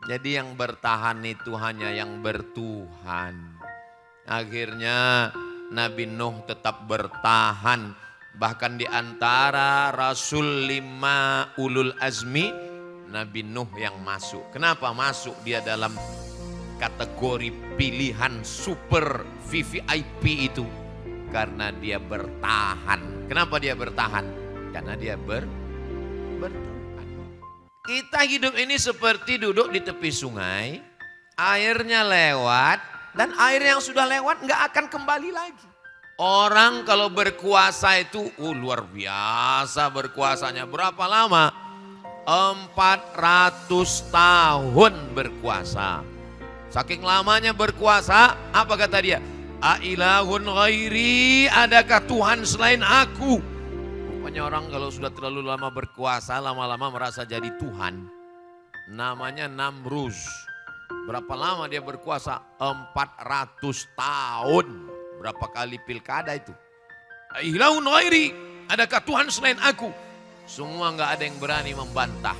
Jadi yang bertahan itu hanya yang bertuhan. Akhirnya Nabi Nuh tetap bertahan. Bahkan di antara Rasul 5 ulul azmi, Nabi Nuh yang masuk. Kenapa masuk dia dalam kategori pilihan super VVIP itu? Karena dia bertahan. Kenapa dia bertahan? Karena dia bertahan. Kita hidup ini seperti duduk di tepi sungai, airnya lewat, dan air yang sudah lewat nggak akan kembali lagi. Orang kalau berkuasa itu luar biasa berkuasanya. Berapa lama? 400 tahun berkuasa. Saking lamanya berkuasa, apa kata dia? Ailahun ghairi, adakah Tuhan selain aku? Rupanya orang kalau sudah terlalu lama berkuasa, lama-lama merasa jadi Tuhan. Namanya Namruz. Berapa lama dia berkuasa? 400 tahun. Berapa kali pilkada itu? Ilahun ghairi, adakah Tuhan selain aku? Semua nggak ada yang berani membantah.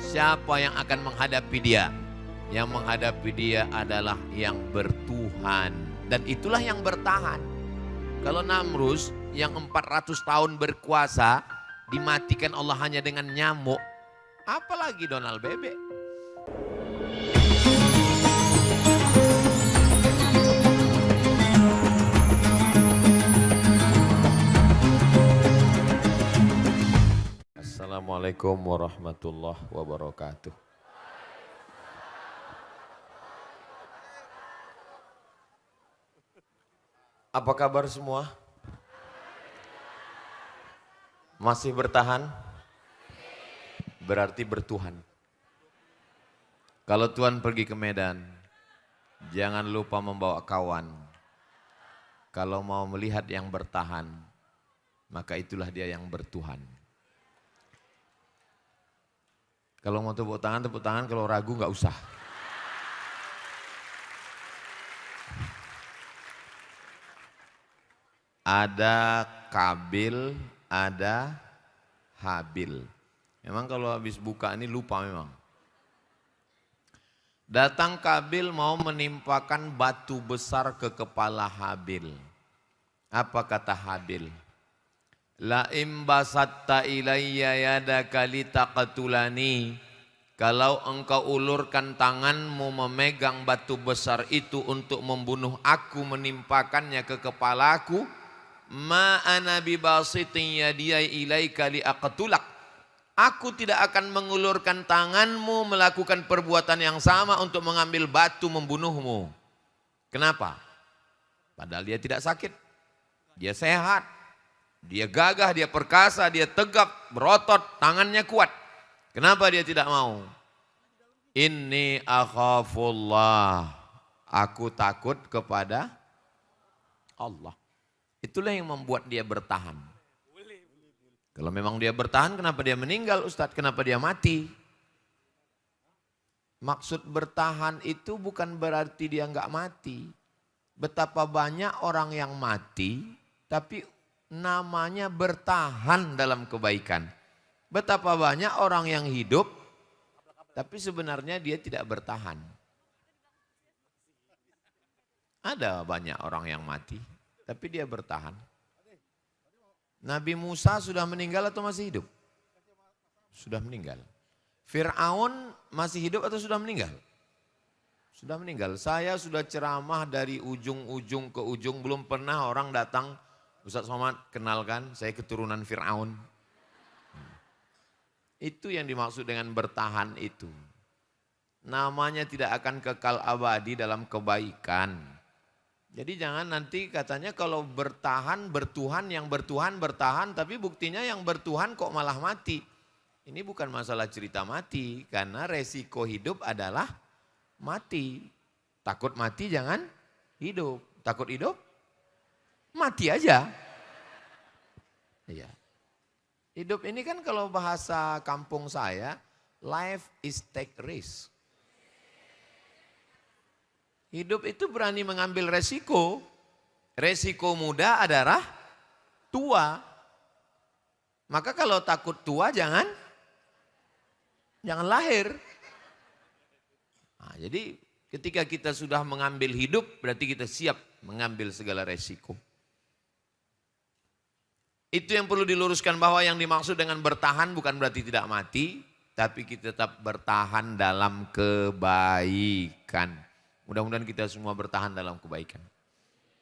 Siapa yang akan menghadapi dia? Yang menghadapi dia adalah yang bertuhan. Dan itulah yang bertahan. Kalau Namruz yang 400 tahun berkuasa dimatikan Allah hanya dengan nyamuk, apalagi Donald Bebek. Assalamualaikum warahmatullahi wabarakatuh. Apa kabar semua? Masih bertahan? Berarti bertuhan. Kalau Tuhan pergi ke Medan, jangan lupa membawa kawan. Kalau mau melihat yang bertahan, maka itulah dia yang bertuhan. Kalau mau tepuk tangan, kalau ragu nggak usah. Ada Kabil, ada Habil. Memang kalau habis buka ini lupa memang. Datang Kabil mau menimpakan batu besar ke kepala Habil. Apa kata Habil? La imbasatta ilayya yadaka litaqtulani. Kalau engkau ulurkan tanganmu memegang batu besar itu untuk membunuh aku, menimpakannya ke kepalaku, ma ana bibasitin yadiya ilaika liaqtulak. Aku tidak akan mengulurkan tanganmu melakukan perbuatan yang sama untuk mengambil batu membunuhmu. Kenapa? Padahal dia tidak sakit. Dia sehat. Dia gagah, dia perkasa, dia tegap, berotot, tangannya kuat. Kenapa dia tidak mau? Inni akhafullah. Aku takut kepada Allah. Itulah yang membuat dia bertahan. Kalau memang dia bertahan, kenapa dia meninggal Ustadz? Kenapa dia mati? Maksud bertahan itu bukan berarti dia enggak mati. Betapa banyak orang yang mati, tapi namanya bertahan dalam kebaikan. Betapa banyak orang yang hidup, tapi sebenarnya dia tidak bertahan. Ada banyak orang yang mati, tapi dia bertahan. Nabi Musa sudah meninggal atau masih hidup? Sudah meninggal. Fir'aun masih hidup atau sudah meninggal? Sudah meninggal. Saya sudah ceramah dari ujung-ujung ke ujung, belum pernah orang datang, Ustaz Somad kenalkan saya keturunan Fir'aun. Itu yang dimaksud dengan bertahan itu. Namanya tidak akan kekal abadi dalam kebaikan. Jadi jangan nanti katanya kalau bertahan, bertuhan, yang bertuhan bertahan, tapi buktinya yang bertuhan kok malah mati. Ini bukan masalah cerita mati, karena resiko hidup adalah mati. Takut mati jangan hidup. Takut hidup, mati aja. Iya. Hidup ini kan kalau bahasa kampung saya, life is take risk. Hidup itu berani mengambil resiko. Resiko muda adalah tua. Maka kalau takut tua jangan lahir. Jadi ketika kita sudah mengambil hidup, berarti kita siap mengambil segala resiko. Itu yang perlu diluruskan, bahwa yang dimaksud dengan bertahan bukan berarti tidak mati, tapi kita tetap bertahan dalam kebaikan. Mudah-mudahan kita semua bertahan dalam kebaikan.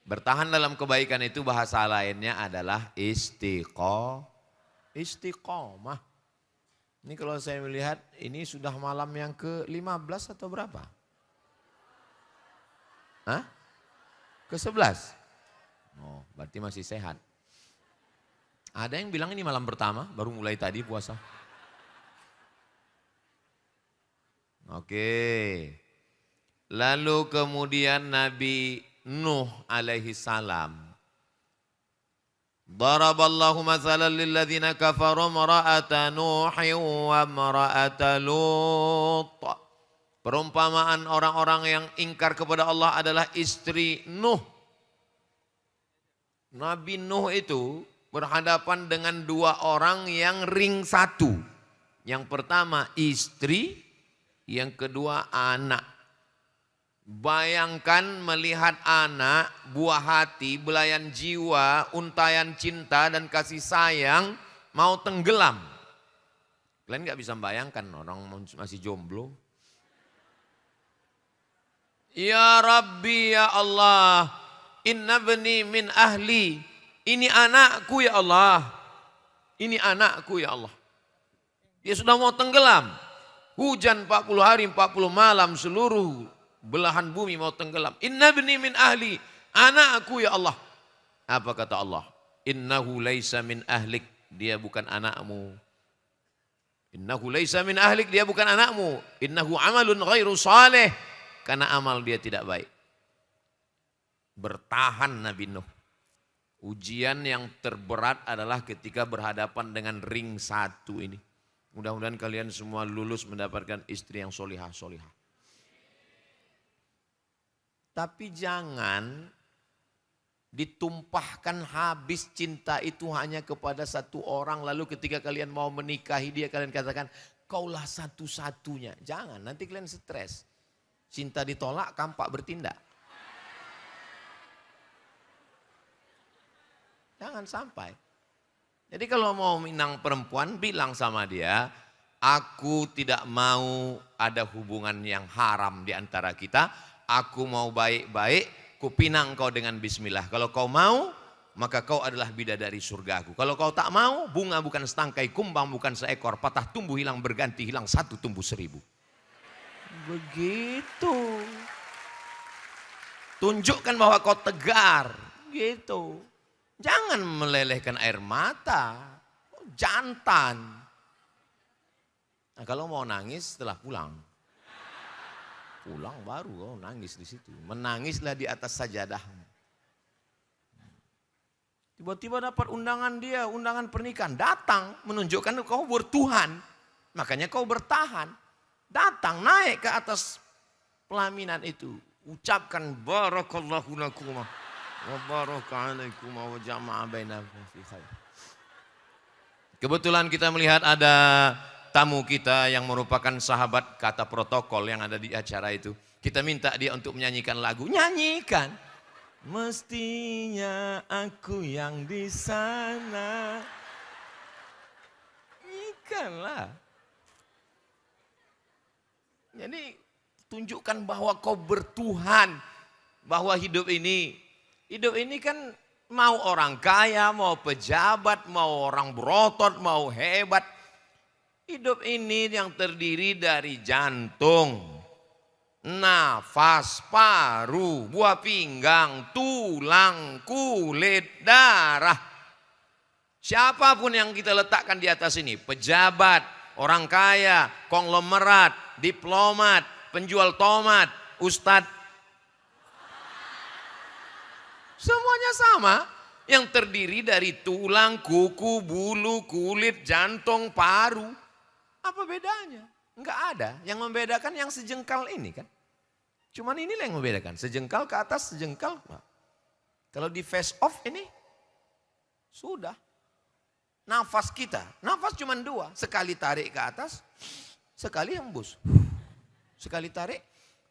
Bertahan dalam kebaikan itu bahasa lainnya adalah istiqomah. Ini kalau saya melihat ini sudah malam yang ke-15 atau berapa? Hah? Ke-11? Oh, berarti masih sehat. Ada yang bilang ini malam pertama, baru mulai tadi puasa. Oke. Lalu kemudian Nabi Nuh alaihi salam. Daraballahu mathalan lilladzina kafaru mara'ata Nuhin wa mara'ata Lut. Perumpamaan orang-orang yang ingkar kepada Allah adalah istri Nuh. Nabi Nuh itu berhadapan dengan dua orang yang ring satu. Yang pertama istri, yang kedua anak. Bayangkan melihat anak, buah hati, belayan jiwa, untayan cinta dan kasih sayang mau tenggelam. Kalian gak bisa bayangkan orang masih jomblo. Ya Rabbi ya Allah, inna bani min ahli. Ini anakku ya Allah. Ini anakku ya Allah. Dia sudah mau tenggelam. Hujan 40 hari 40 malam, seluruh belahan bumi mau tenggelam. Inna bani min ahli. Anakku ya Allah. Apa kata Allah? Innahu laisa min ahlik. Dia bukan anakmu. Innahu laisa min ahlik. Dia bukan anakmu. Innahu amalun ghairu salih. Karena amal dia tidak baik. Bertahan Nabi Nuh. Ujian yang terberat adalah ketika berhadapan dengan ring satu ini. Mudah-mudahan kalian semua lulus mendapatkan istri yang solihah-solihah. Tapi jangan ditumpahkan habis cinta itu hanya kepada satu orang. Lalu ketika kalian mau menikahi dia, kalian katakan, kaulah satu-satunya. Jangan, nanti kalian stres. Cinta ditolak, kampak bertindak. Jangan sampai. Jadi kalau mau minang perempuan, bilang sama dia, aku tidak mau ada hubungan yang haram di antara kita. Aku mau baik-baik, ku pinang kau dengan bismillah. Kalau kau mau, maka kau adalah bidadari surgaku. Kalau kau tak mau, bunga bukan setangkai, kumbang bukan seekor, patah tumbuh hilang berganti, hilang satu tumbuh 1000. Begitu. Tunjukkan bahwa kau tegar. Gitu. Jangan melelehkan air mata. Jantan. Nah, kalau mau nangis setelah pulang. Pulang baru kau nangis di situ. Menangislah di atas sajadah. Tiba-tiba dapat undangan dia, undangan pernikahan. Datang menunjukkan kau bertuhan. Makanya kau bertahan. Datang naik ke atas pelaminan itu. Ucapkan barakallahu lakum. Wa baraka alaikum wa jama'a bainakum fi khair. Kebetulan kita melihat ada tamu kita yang merupakan sahabat kata protokol yang ada di acara itu. Kita minta dia untuk menyanyikan lagu. Nyanyikan. Mestinya aku yang di sana. Nyanyikanlah. Jadi tunjukkan bahwa kau bertuhan. Bahwa hidup ini kan mau orang kaya, mau pejabat, mau orang berotot, mau hebat. Hidup ini yang terdiri dari jantung, nafas, paru, buah pinggang, tulang, kulit, darah. Siapapun yang kita letakkan di atas ini, pejabat, orang kaya, konglomerat, diplomat, penjual tomat, ustadz. Semuanya sama, yang terdiri dari tulang, kuku, bulu, kulit, jantung, paru. Apa bedanya? Enggak ada. Yang membedakan yang sejengkal ini kan. Cuman inilah yang membedakan. Sejengkal ke atas, sejengkal. Kalau di face off ini, sudah. Nafas kita, nafas cuma 2. Sekali tarik ke atas, sekali hembus. Sekali tarik,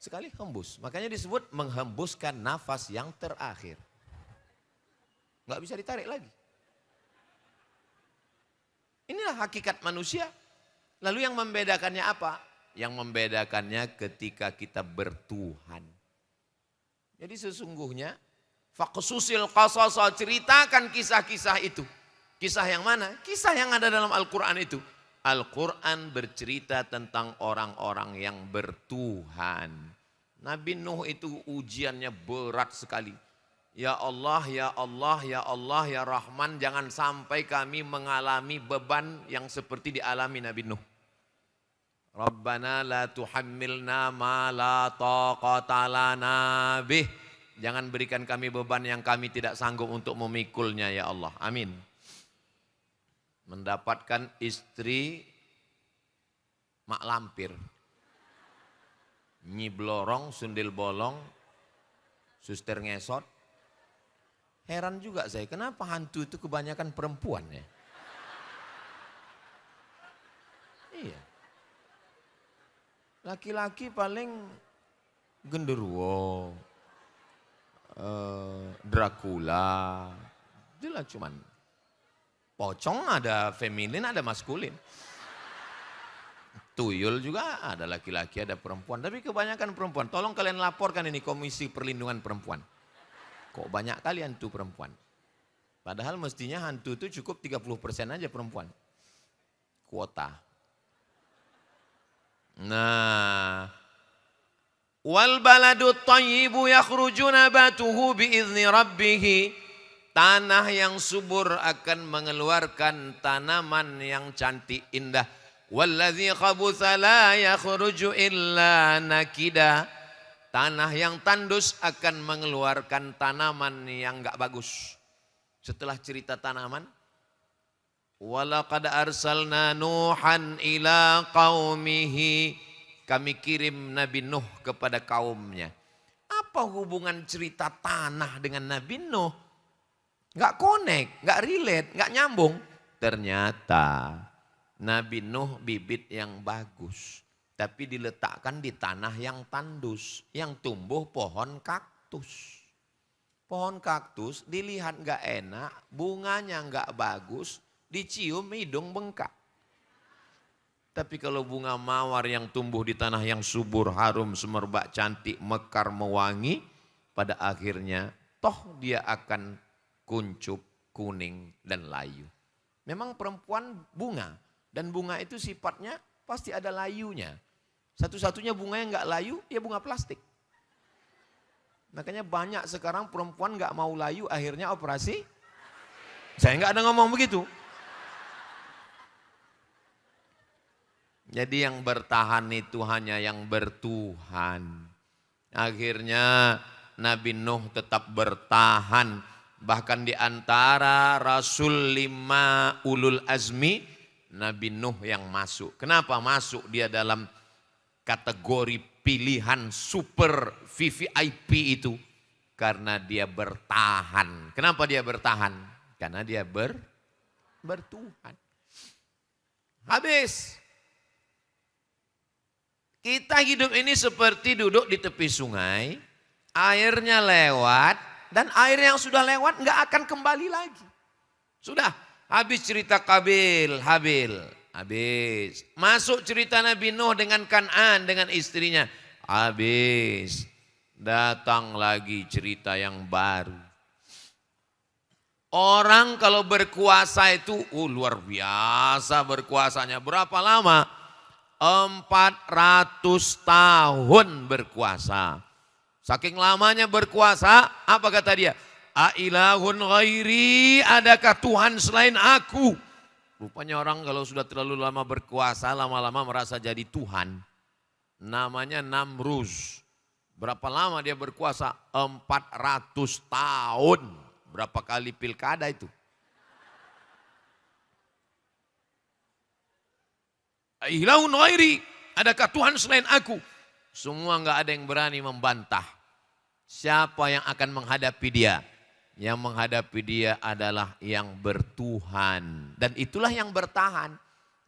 sekali hembus. Makanya disebut menghembuskan nafas yang terakhir. Nggak bisa ditarik lagi. Inilah hakikat manusia. Lalu yang membedakannya apa? Yang membedakannya ketika kita bertuhan. Jadi sesungguhnya faqsusil qasas, ceritakan kisah-kisah itu. Kisah yang mana? Kisah yang ada dalam Al-Quran itu. Al-Quran bercerita tentang orang-orang yang bertuhan. Nabi Nuh itu ujiannya berat sekali. Ya Allah, ya Allah, ya Allah, ya Rahman, jangan sampai kami mengalami beban yang seperti dialami Nabi Nuh. Rabbana la tuhammilna ma la taqata lana bih. Jangan berikan kami beban yang kami tidak sanggup untuk memikulnya ya Allah. Amin. Mendapatkan istri mak lampir. Nyi blorong, sundil bolong, suster ngesot. Heran juga saya, kenapa hantu itu kebanyakan perempuan ya? Iya. Laki-laki paling genderuwo, Dracula, itulah cuman. Pocong ada feminin, ada maskulin. Tuyul juga ada laki-laki, ada perempuan. Tapi kebanyakan perempuan. Tolong kalian laporkan ini Komisi Perlindungan Perempuan. Kok banyak kali hantu perempuan? Padahal mestinya hantu itu cukup 30% aja perempuan. Kuota. Nah. Wal baladu thayyibu yakhruju nabatuhu biizni rabbih. Tanah yang subur akan mengeluarkan tanaman yang cantik indah. Walladzi khabutha la yakhruju illa nakida. Tanah yang tandus akan mengeluarkan tanaman yang enggak bagus. Setelah cerita tanaman, walaqad arsalna Nuhan ila qaumihi. Kami kirim Nabi Nuh kepada kaumnya. Apa hubungan cerita tanah dengan Nabi Nuh? Nggak connect, nggak relate, nggak nyambung. Ternyata Nabi Nuh bibit yang bagus. Tapi diletakkan di tanah yang tandus. Yang tumbuh pohon kaktus. Pohon kaktus dilihat nggak enak, bunganya nggak bagus, dicium hidung bengkak. Tapi kalau bunga mawar yang tumbuh di tanah yang subur, harum, semerbak, cantik, mekar, mewangi, pada akhirnya toh dia akan kuncup, kuning, dan layu. Memang perempuan bunga. Dan bunga itu sifatnya pasti ada layunya. Satu-satunya bunga yang nggak layu, ya bunga plastik. Makanya banyak sekarang perempuan nggak mau layu, akhirnya operasi. Saya nggak ada ngomong begitu. Jadi yang bertahan itu hanya yang bertuhan. Akhirnya Nabi Nuh tetap bertahan. Bahkan di antara Rasul 5 ulul azmi, Nabi Nuh yang masuk. Kenapa masuk dia dalam kategori pilihan super VVIP itu? Karena dia bertahan. Kenapa dia bertahan? Karena dia bertuhan. Habis. Kita hidup ini seperti duduk di tepi sungai, airnya lewat, dan air yang sudah lewat nggak akan kembali lagi. Sudah, habis cerita Habil. Habis. Masuk cerita Nabi Nuh dengan Kan'an, dengan istrinya. Habis. Datang lagi cerita yang baru. Orang kalau berkuasa itu luar biasa berkuasanya. Berapa lama? 400 tahun berkuasa. Saking lamanya berkuasa, apa kata dia? Ailahun ghairi, adakah Tuhan selain aku? Rupanya orang kalau sudah terlalu lama berkuasa, lama-lama merasa jadi Tuhan. Namanya Namruz. Berapa lama dia berkuasa? 400 tahun. Berapa kali pilkada itu? Ailahun ghairi, adakah Tuhan selain aku? Semua enggak ada yang berani membantah. Siapa yang akan menghadapi dia? Yang menghadapi dia adalah yang bertuhan. Dan itulah yang bertahan.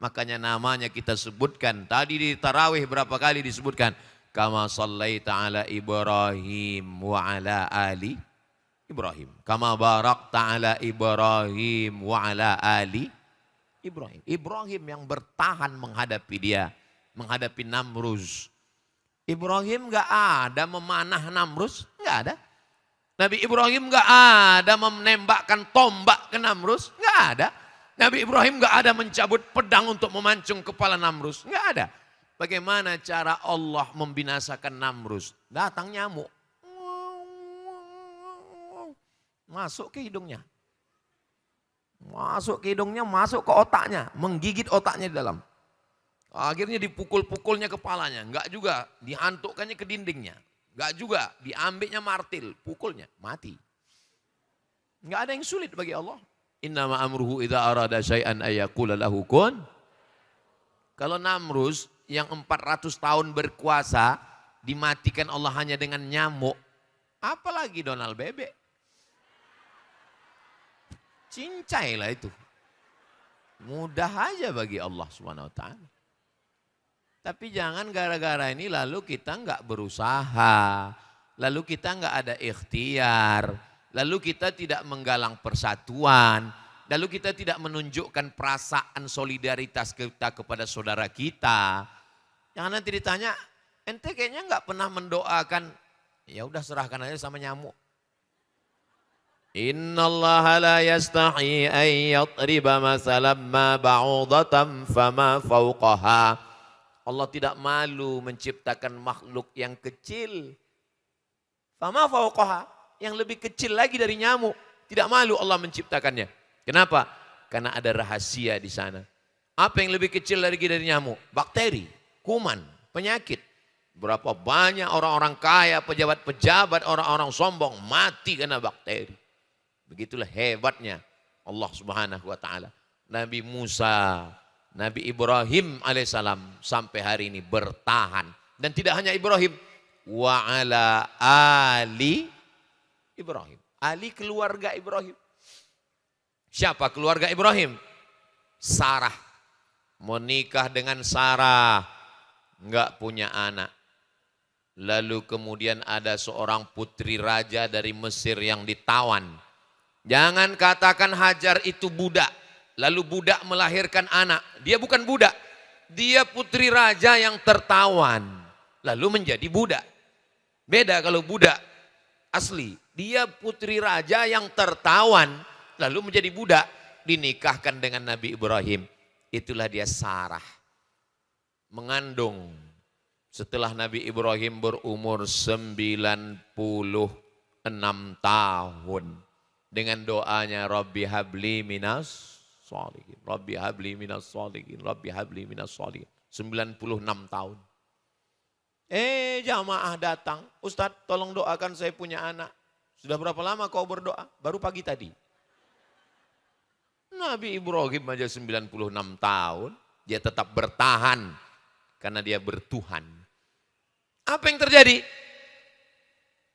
Makanya namanya kita sebutkan. Tadi di tarawih berapa kali disebutkan. kama shallaita ala Ibrahim wa ala ali Ibrahim. Kama barakta ala Ibrahim wa ala ali Ibrahim. Ibrahim yang bertahan menghadapi dia, menghadapi Namruz. Ibrahim gak ada memanah Namruz, gak ada. Nabi Ibrahim gak ada menembakkan tombak ke Namruz, gak ada. Nabi Ibrahim gak ada mencabut pedang untuk memancung kepala Namruz, gak ada. Bagaimana cara Allah membinasakan Namruz? Datang nyamuk, masuk ke hidungnya. Masuk ke hidungnya, masuk ke otaknya, menggigit otaknya di dalam. Akhirnya dipukul-pukulnya kepalanya, enggak juga, dihantukkannya ke dindingnya. Enggak juga, diambilnya martil, pukulnya, mati. Enggak ada yang sulit bagi Allah. Innama amruhu idza arada syai'an ayyaqula lahu kun. Kalau Namruz yang 400 tahun berkuasa dimatikan Allah hanya dengan nyamuk, apalagi Donald Bebek. Cincai lah itu. Mudah aja bagi Allah Subhanahu wa taala. Tapi jangan gara-gara ini lalu kita enggak berusaha, lalu kita enggak ada ikhtiar, lalu kita tidak menggalang persatuan, lalu kita tidak menunjukkan perasaan solidaritas kita kepada saudara kita. Jangan nanti ditanya, ente kayaknya enggak pernah mendoakan, ya udah serahkan aja sama nyamuk. Innallaha la yastahi an yatriba masalan ma ba'udatan fama fawqaha. Allah tidak malu menciptakan makhluk yang kecil. Fama fawqaha, yang lebih kecil lagi dari nyamuk. Tidak malu Allah menciptakannya. Kenapa? Karena ada rahasia di sana. Apa yang lebih kecil lagi dari nyamuk? Bakteri, kuman, penyakit. Berapa banyak orang-orang kaya, pejabat-pejabat, orang-orang sombong mati karena bakteri. Begitulah hebatnya Allah Subhanahu wa taala. Nabi Musa, Nabi Ibrahim alaihissalam sampai hari ini bertahan. Dan tidak hanya Ibrahim, wa ala ali Ibrahim. Ali keluarga Ibrahim. Siapa keluarga Ibrahim? Sarah. Menikah dengan Sarah, enggak punya anak. Lalu kemudian ada seorang putri raja dari Mesir yang ditawan. Jangan katakan Hajar itu budak, lalu budak melahirkan anak. Dia bukan budak, dia putri raja yang tertawan, lalu menjadi budak. Beda kalau budak asli, dia putri raja yang tertawan, lalu menjadi budak, dinikahkan dengan Nabi Ibrahim. Itulah dia Sarah, mengandung setelah Nabi Ibrahim berumur 96 tahun. Dengan doanya Rabbi habli minas sholihin, Rabbi habli minas sholihin, Rabbi habli minas sholihin. 96 tahun. Jamaah datang, Ustadz tolong doakan saya punya anak. Sudah berapa lama kau berdoa? Baru pagi tadi. Nabi Ibrahim aja 96 tahun, dia tetap bertahan karena dia bertuhan. Apa yang terjadi?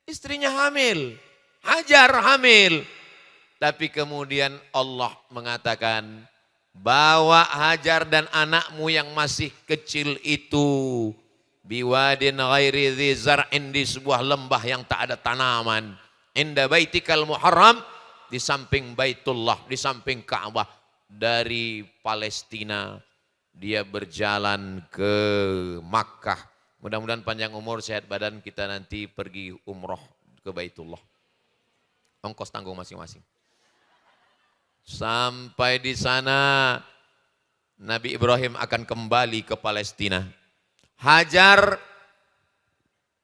Istrinya hamil, Hajar hamil. Tapi kemudian Allah mengatakan, bawa Hajar dan anakmu yang masih kecil itu biwadin ghairi dzi zar'in, di sebuah lembah yang tak ada tanaman, inda baitikal muharram, di samping Baitullah, di samping Ka'bah. Dari Palestina dia berjalan ke Makkah. Mudah-mudahan panjang umur, sehat badan, kita nanti pergi umroh ke Baitullah. Ongkos tanggung masing-masing. Sampai di sana Nabi Ibrahim akan kembali ke Palestina. Hajar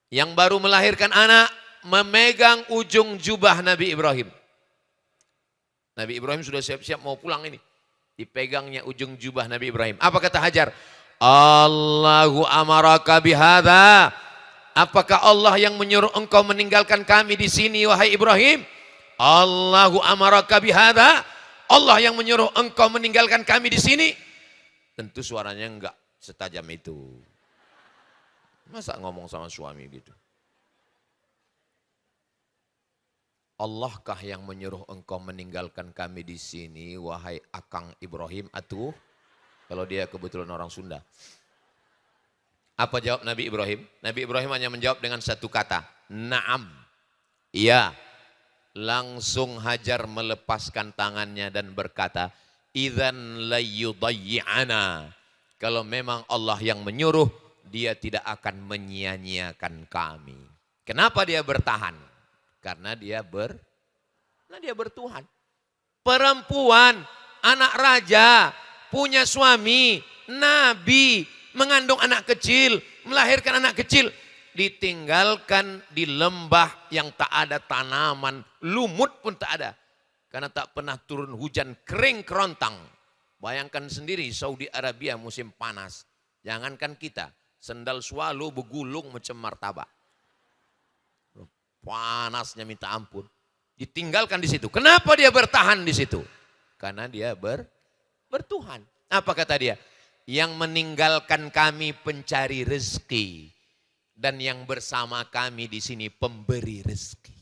yang baru melahirkan anak memegang ujung jubah Nabi Ibrahim. Nabi Ibrahim sudah siap-siap mau pulang ini. Dipegangnya ujung jubah Nabi Ibrahim. Apa kata Hajar? Allahu amaraka bihadza. Apakah Allah yang menyuruh engkau meninggalkan kami di sini wahai Ibrahim? Allahu amaraka bihadza. Allah yang menyuruh engkau meninggalkan kami di sini? Tentu suaranya enggak setajam itu. Masa ngomong sama suami gitu? Allahkah yang menyuruh engkau meninggalkan kami di sini wahai Akang Ibrahim? Atuh, kalau dia kebetulan orang Sunda. Apa jawab Nabi Ibrahim? Nabi Ibrahim hanya menjawab dengan satu kata, na'am. Iya. Langsung Hajar melepaskan tangannya dan berkata, idzan layyudayyi'ana. Kalau memang Allah yang menyuruh, dia tidak akan menyia-nyiakan kami. Kenapa dia bertahan? Karena dia bertuhan. Perempuan, anak raja, punya suami, nabi, mengandung anak kecil, melahirkan anak kecil, ditinggalkan di lembah yang tak ada tanaman, lumut pun tak ada. Karena tak pernah turun hujan, kering kerontang. Bayangkan sendiri Saudi Arabia musim panas. Jangankan kita, sendal swalo begulung macam martabak. Panasnya minta ampun. Ditinggalkan di situ. Kenapa dia bertahan di situ? Karena dia bertuhan. Apa kata dia? Yang meninggalkan kami pencari rezeki. Dan yang bersama kami di sini pemberi rezeki.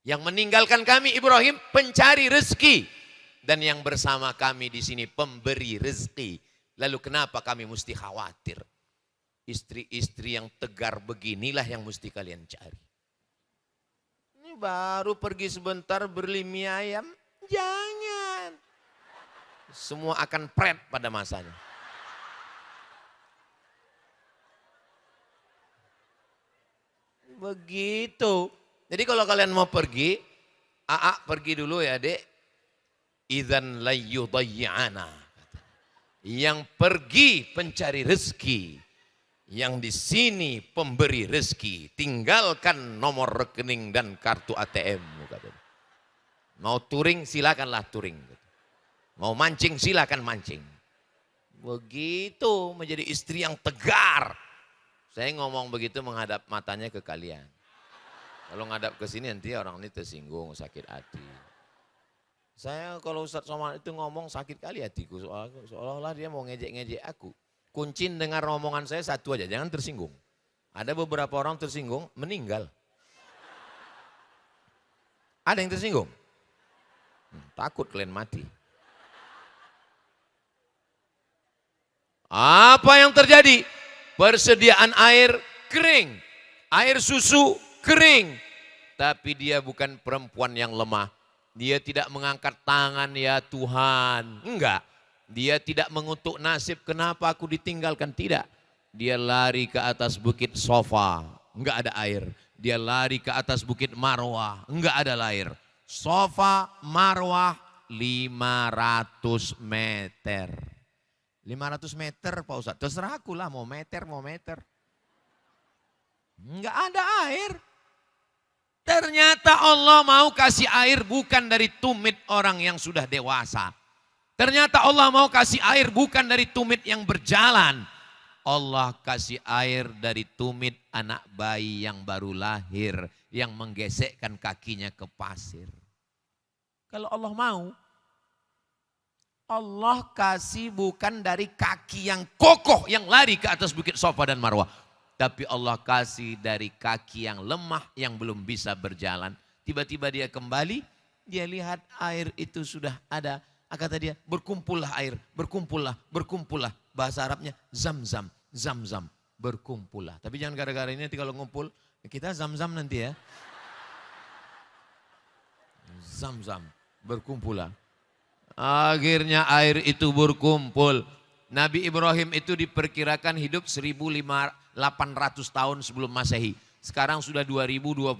Yang meninggalkan kami Ibrahim pencari rezeki. Dan yang bersama kami di sini pemberi rezeki. Lalu kenapa kami mesti khawatir? Istri-istri yang tegar beginilah yang mesti kalian cari. Ini baru pergi sebentar beli mie ayam. Jangan. Semua akan pret pada masanya. Begitu. Jadi kalau kalian mau pergi, pergi dulu ya dek. Idzan layyudayyi'ana. Yang pergi pencari rezeki. Yang di sini pemberi rezeki. Tinggalkan nomor rekening dan kartu ATM. Mau touring silakanlah touring. Mau mancing silakan mancing. Begitu menjadi istri yang tegar. Saya ngomong begitu menghadap matanya ke kalian. Kalau ngadap ke sini nanti orang ini tersinggung, sakit hati. Saya kalau Ustadz Somad itu ngomong sakit kali hatiku, seolah-olah dia mau ngejek-ngejek aku. Kuncin dengar omongan saya satu aja, jangan tersinggung. Ada beberapa orang tersinggung, meninggal. Ada yang tersinggung? Takut kalian mati. Apa yang terjadi? Persediaan air kering, air susu kering. Tapi dia bukan perempuan yang lemah. Dia tidak mengangkat tangan, ya Tuhan. Enggak. Dia tidak mengutuk nasib, kenapa aku ditinggalkan. Tidak. Dia lari ke atas bukit Sofa. Enggak ada air. Dia lari ke atas bukit Marwah. Enggak ada air. Sofa, Marwah 500 meter. 500 meter Pak Ustadz. Terserah aku lah mau meter. Enggak ada air. Ternyata Allah mau kasih air bukan dari tumit orang yang sudah dewasa. Ternyata Allah mau kasih air bukan dari tumit yang berjalan. Allah kasih air dari tumit anak bayi yang baru lahir. Yang menggesekkan kakinya ke pasir. Kalau Allah mau, Allah kasih bukan dari kaki yang kokoh yang lari ke atas bukit Sofa dan Marwah. Tapi Allah kasih dari kaki yang lemah yang belum bisa berjalan. Tiba-tiba dia kembali, dia lihat air itu sudah ada. Kata dia, berkumpullah air, berkumpullah. Bahasa Arabnya zam-zam, berkumpullah. Tapi jangan gara-gara ini nanti kalau ngumpul, kita zam-zam nanti ya. Zam-zam, berkumpullah. Akhirnya air itu berkumpul. Nabi Ibrahim itu diperkirakan hidup 1800 tahun sebelum Masehi. Sekarang sudah 2026.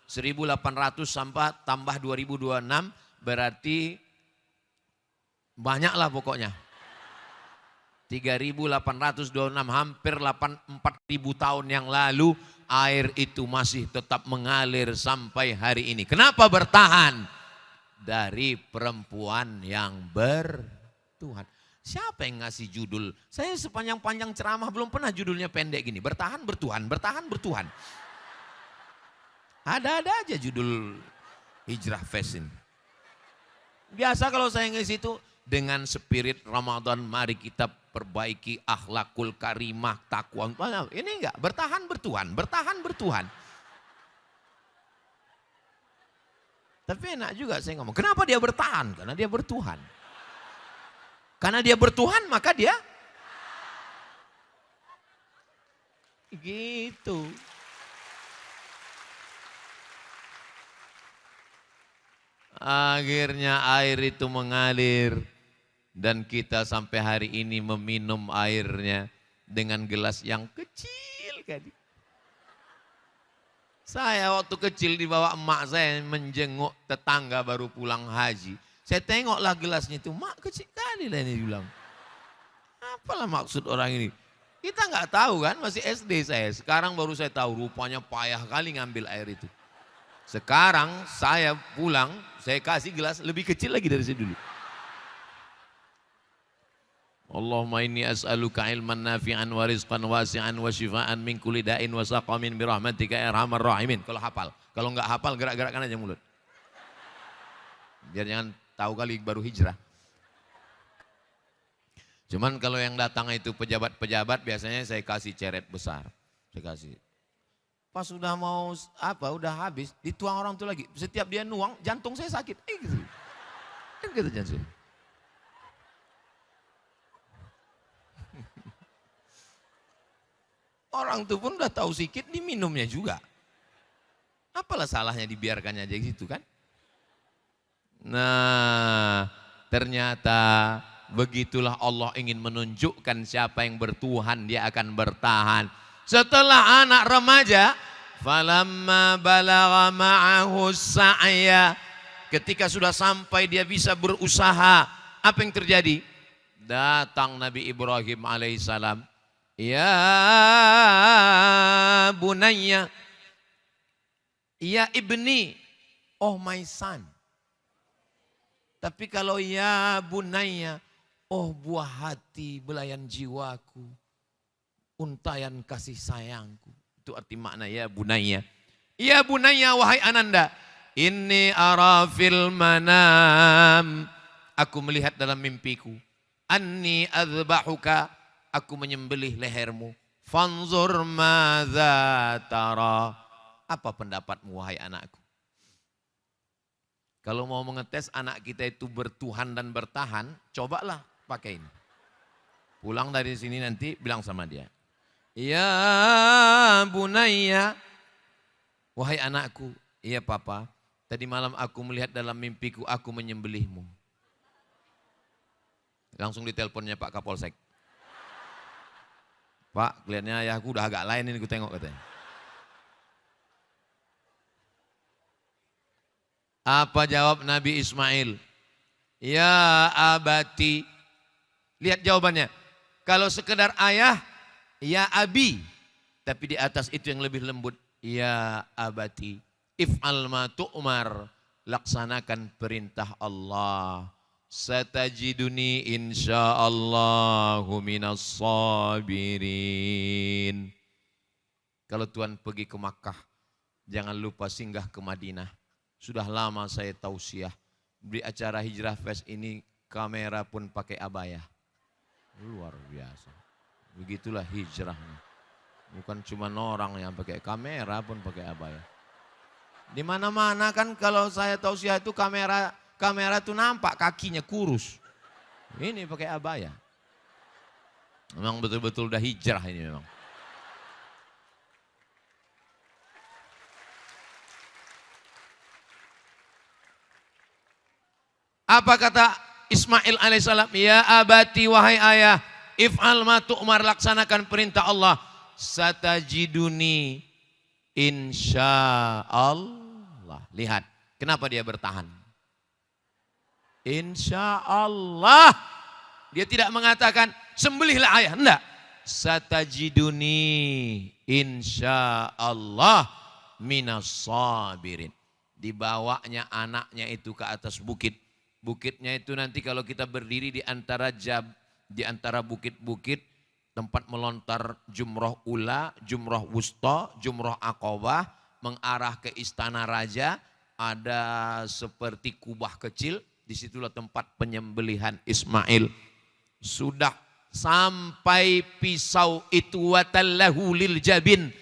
1800 sampai tambah 2026 berarti banyaklah pokoknya. 3826 hampir 4000 tahun yang lalu air itu masih tetap mengalir sampai hari ini. Kenapa bertahan? Dari perempuan yang bertuhan. Siapa yang ngasih judul? Saya sepanjang-panjang ceramah belum pernah judulnya pendek gini. Bertahan, bertuhan, bertahan, bertuhan. Ada-ada aja judul Hijrah Fashion. Biasa kalau saya ngisi itu dengan spirit Ramadan, mari kita perbaiki akhlakul karimah, takwa. Ini enggak, bertahan, bertuhan, bertahan, bertuhan. Tapi enak juga saya ngomong, kenapa dia bertahan? Karena dia bertuhan. Karena dia bertuhan maka dia Gitu. Akhirnya air itu mengalir dan kita sampai hari ini meminum airnya dengan gelas yang kecil kali. Saya waktu kecil dibawa emak saya menjenguk tetangga baru pulang haji. Saya tengoklah gelasnya itu, mak kecil kali lah ini bilang. Apalah maksud orang ini? Kita nggak tahu kan, masih SD saya. Sekarang baru saya tahu rupanya payah kali ngambil air itu. Sekarang saya pulang, saya kasih gelas lebih kecil lagi dari saya dulu. Allahumma inni as'aluka ilman nafi'an wa rizqan wasi'an wa shifaan min kulli da'in wa saqamin birahmatika ya arhamar rahimin. Kalau hafal, kalau enggak hafal gerak-gerakkan aja mulut. Biar jangan tahu kali baru hijrah. Cuman kalau yang datang itu pejabat-pejabat biasanya saya kasih ceret besar. Saya kasih. Pas sudah mau udah habis, dituang orang itu lagi. Setiap dia nuang, jantung saya sakit. Gitu. Kan gitu jantung. Orang itu pun udah tahu sikit diminumnya juga. Apalah salahnya dibiarkannya aja gitu kan. Nah ternyata begitulah Allah ingin menunjukkan siapa yang bertuhan dia akan bertahan. Setelah anak remaja, falamma balagha ma'ahu sa'ya, ketika sudah sampai dia bisa berusaha, apa yang terjadi? Datang Nabi Ibrahim alaihissalam. Ya bunayya, ya ibni, oh my son. Tapi kalau ya bunayya, oh buah hati belayan jiwaku, untayan kasih sayangku. Itu arti makna ya bunayya. Ya bunayya wahai ananda, inni ara fil manam, aku melihat dalam mimpiku, anni adzbahuka, aku menyembelih lehermu. Fanzur madza tara. Apa pendapatmu wahai anakku? Kalau mau mengetes anak kita itu bertuhan dan bertahan, cobalah pakai ini. Pulang dari sini nanti bilang sama dia. Ya bunayya, wahai anakku. Iya papa, tadi malam aku melihat dalam mimpiku aku menyembelihmu. Langsung diteleponnya Pak Kapolsek. Pak, kelihatannya ayahku udah agak lain ini, ku tengok katanya. Apa jawab Nabi Ismail? Ya abati. Lihat jawabannya. Kalau sekedar ayah, ya abi. Tapi di atas itu yang lebih lembut. Ya abati. If'al ma tu'mar. Laksanakan perintah Allah. Satajiduni insyaallahu minas sabirin. Kalau Tuhan pergi ke Makkah, jangan lupa singgah ke Madinah. Sudah lama saya tausiah. Di acara Hijrah Fest ini kamera pun pakai abaya. Luar biasa. Begitulah hijrahnya. Bukan cuma orang yang pakai kamera pun pakai abaya. Di mana-mana kan kalau saya tausiah itu kamera tuh nampak kakinya kurus. Ini pakai abaya. Memang betul-betul udah hijrah ini memang. Apa kata Ismail alaihissalam? Ya abati wahai ayah, if'al ma tu'mar, laksanakan perintah Allah. Satajiduni insyaallah. Lihat, kenapa dia bertahan? Insya Allah. Dia tidak mengatakan sembelihlah ayah. Enggak. Satajiduni insya Allah minas sabirin. Dibawanya anaknya itu ke atas bukit. Bukitnya itu nanti kalau kita berdiri di antara bukit-bukit, tempat melontar jumroh ula, jumroh wusta, jumroh aqabah, mengarah ke istana raja, ada seperti kubah kecil. Disitulah tempat penyembelihan Ismail. Sudah sampai pisau itu watallahu lil jabin.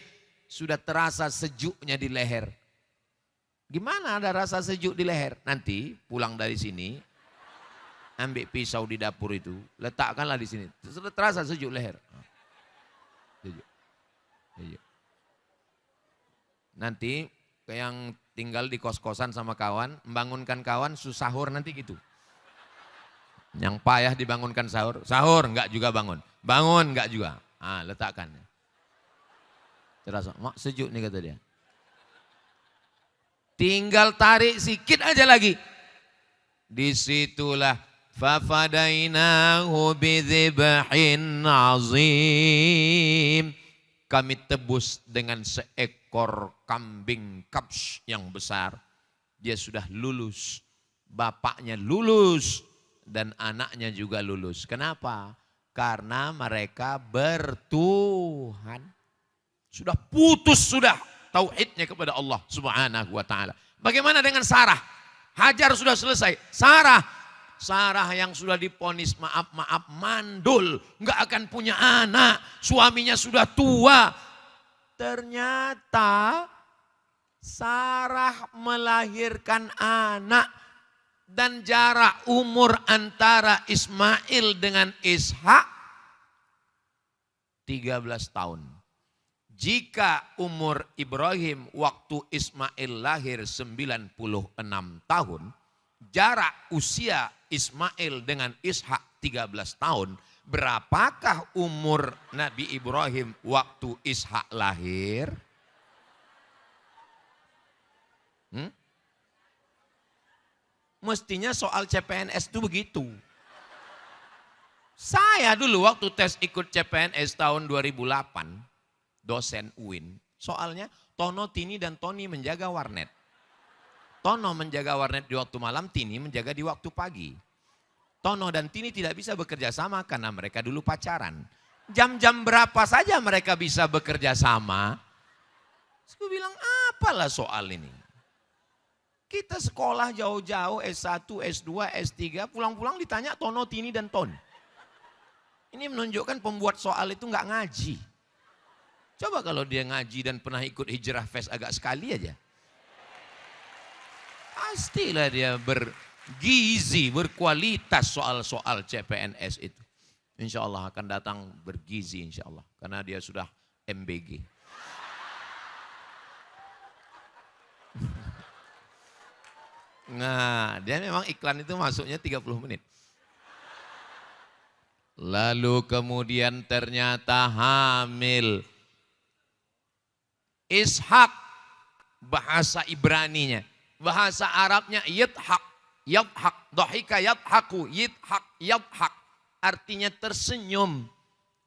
Sudah terasa sejuknya di leher. Gimana ada rasa sejuk di leher? Nanti pulang dari sini, ambil pisau di dapur itu, letakkanlah di sini. Sudah terasa sejuk leher. Sejuk. Iya. Nanti yang tinggal di kos-kosan sama kawan, membangunkan kawan sahur nanti gitu. Yang payah dibangunkan sahur, sahur enggak juga bangun. Bangun enggak juga. Ah, letakkan. Terasa, mak sejuk nih kata dia. Tinggal tarik sikit aja lagi. Disitulah fafadainahu bidzibhin azim. Kami tebus dengan seekor kambing kabsh yang besar. Dia sudah lulus. Bapaknya lulus. Dan anaknya juga lulus. Kenapa? Karena mereka bertuhan. Sudah putus sudah tauhidnya kepada Allah Subhanahu wa taala. Bagaimana dengan Sarah? Hajar sudah selesai. Sarah yang sudah diponis maaf mandul, nggak akan punya anak, suaminya sudah tua. Ternyata Sarah melahirkan anak dan jarak umur antara Ismail dengan Ishak 13 tahun. Jika umur Ibrahim waktu Ismail lahir 96 tahun, jarak usia Ismail dengan Ishak 13 tahun, berapakah umur Nabi Ibrahim waktu Ishak lahir? Mestinya soal CPNS itu begitu. Saya dulu waktu tes ikut CPNS tahun 2008, dosen UIN, soalnya Tono, Tini, dan Tony menjaga warnet. Tono menjaga warnet di waktu malam, Tini menjaga di waktu pagi. Tono dan Tini tidak bisa bekerja sama karena mereka dulu pacaran. Jam-jam berapa saja mereka bisa bekerja sama? Aku bilang, apalah soal ini. Kita sekolah jauh-jauh, S1, S2, S3, pulang-pulang ditanya Tono, Tini, dan Ton. Ini menunjukkan pembuat soal itu nggak ngaji. Coba kalau dia ngaji dan pernah ikut hijrah fest agak sekali aja. Pastilah dia bergizi, berkualitas soal-soal CPNS itu. Insya Allah akan datang bergizi insya Allah. Karena dia sudah MBG. Nah, dia memang iklan itu masuknya 30 menit. Lalu kemudian ternyata hamil. Ishak, bahasa Ibraninya. Bahasa Arabnya yithak, yadhak, dohika yadhaku, yithak, yadhak. Artinya tersenyum.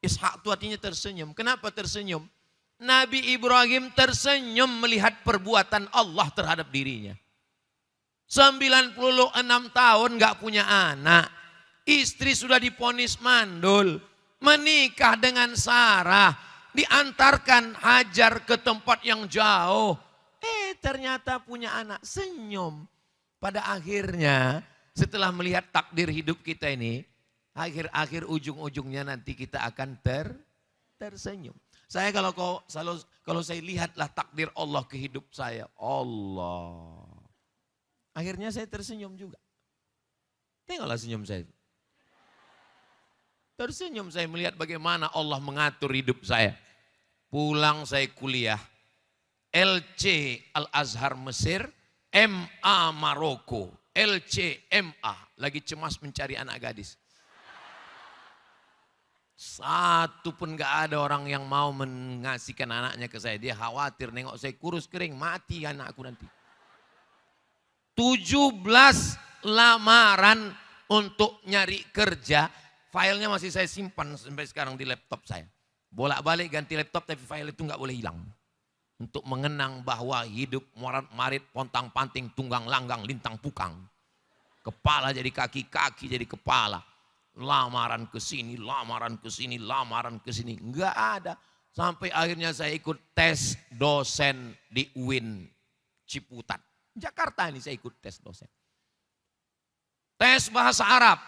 Ishak itu artinya tersenyum. Kenapa tersenyum? Nabi Ibrahim tersenyum melihat perbuatan Allah terhadap dirinya. 96 tahun gak punya anak. Istri sudah diponis mandul. Menikah dengan Sarah. Diantarkan Hajar ke tempat yang jauh. Ternyata punya anak. Senyum. Pada akhirnya setelah melihat takdir hidup kita ini. Akhir-akhir ujung-ujungnya nanti kita akan tersenyum. Saya kalau saya lihatlah takdir Allah ke hidup saya. Allah. Akhirnya saya tersenyum juga. Tengoklah senyum saya. Tersenyum saya melihat bagaimana Allah mengatur hidup saya. Pulang saya kuliah. LC Al-Azhar Mesir, MA Maroko, LC MA. Lagi cemas mencari anak gadis. Satu pun gak ada orang yang mau mengasihkan anaknya ke saya. Dia khawatir nengok saya kurus kering, mati anakku nanti. 17 lamaran untuk nyari kerja. Filenya masih saya simpan sampai sekarang di laptop saya. Bolak-balik ganti laptop tapi file itu nggak boleh hilang. Untuk mengenang bahwa hidup marit pontang panting tunggang langgang lintang pukang. Kepala jadi kaki, kaki jadi kepala. Lamaran ke sini, lamaran ke sini, lamaran ke sini. Nggak ada. Sampai akhirnya saya ikut tes dosen di UIN Ciputat. Jakarta ini saya ikut tes dosen. Tes bahasa Arab,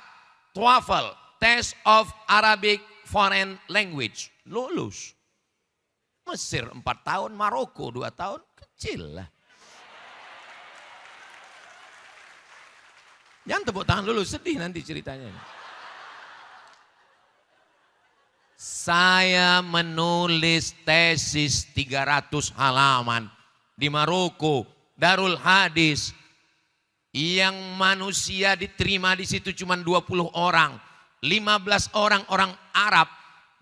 TOEFL, Test of Arabic Foreign Language. Lulus. Mesir 4 tahun, Maroko 2 tahun, kecil lah. Jangan tepuk tangan dulu, sedih nanti ceritanya. Saya menulis tesis 300 halaman di Maroko, Darul Hadis. Yang manusia diterima di situ cuma 20 orang. 15 orang orang Arab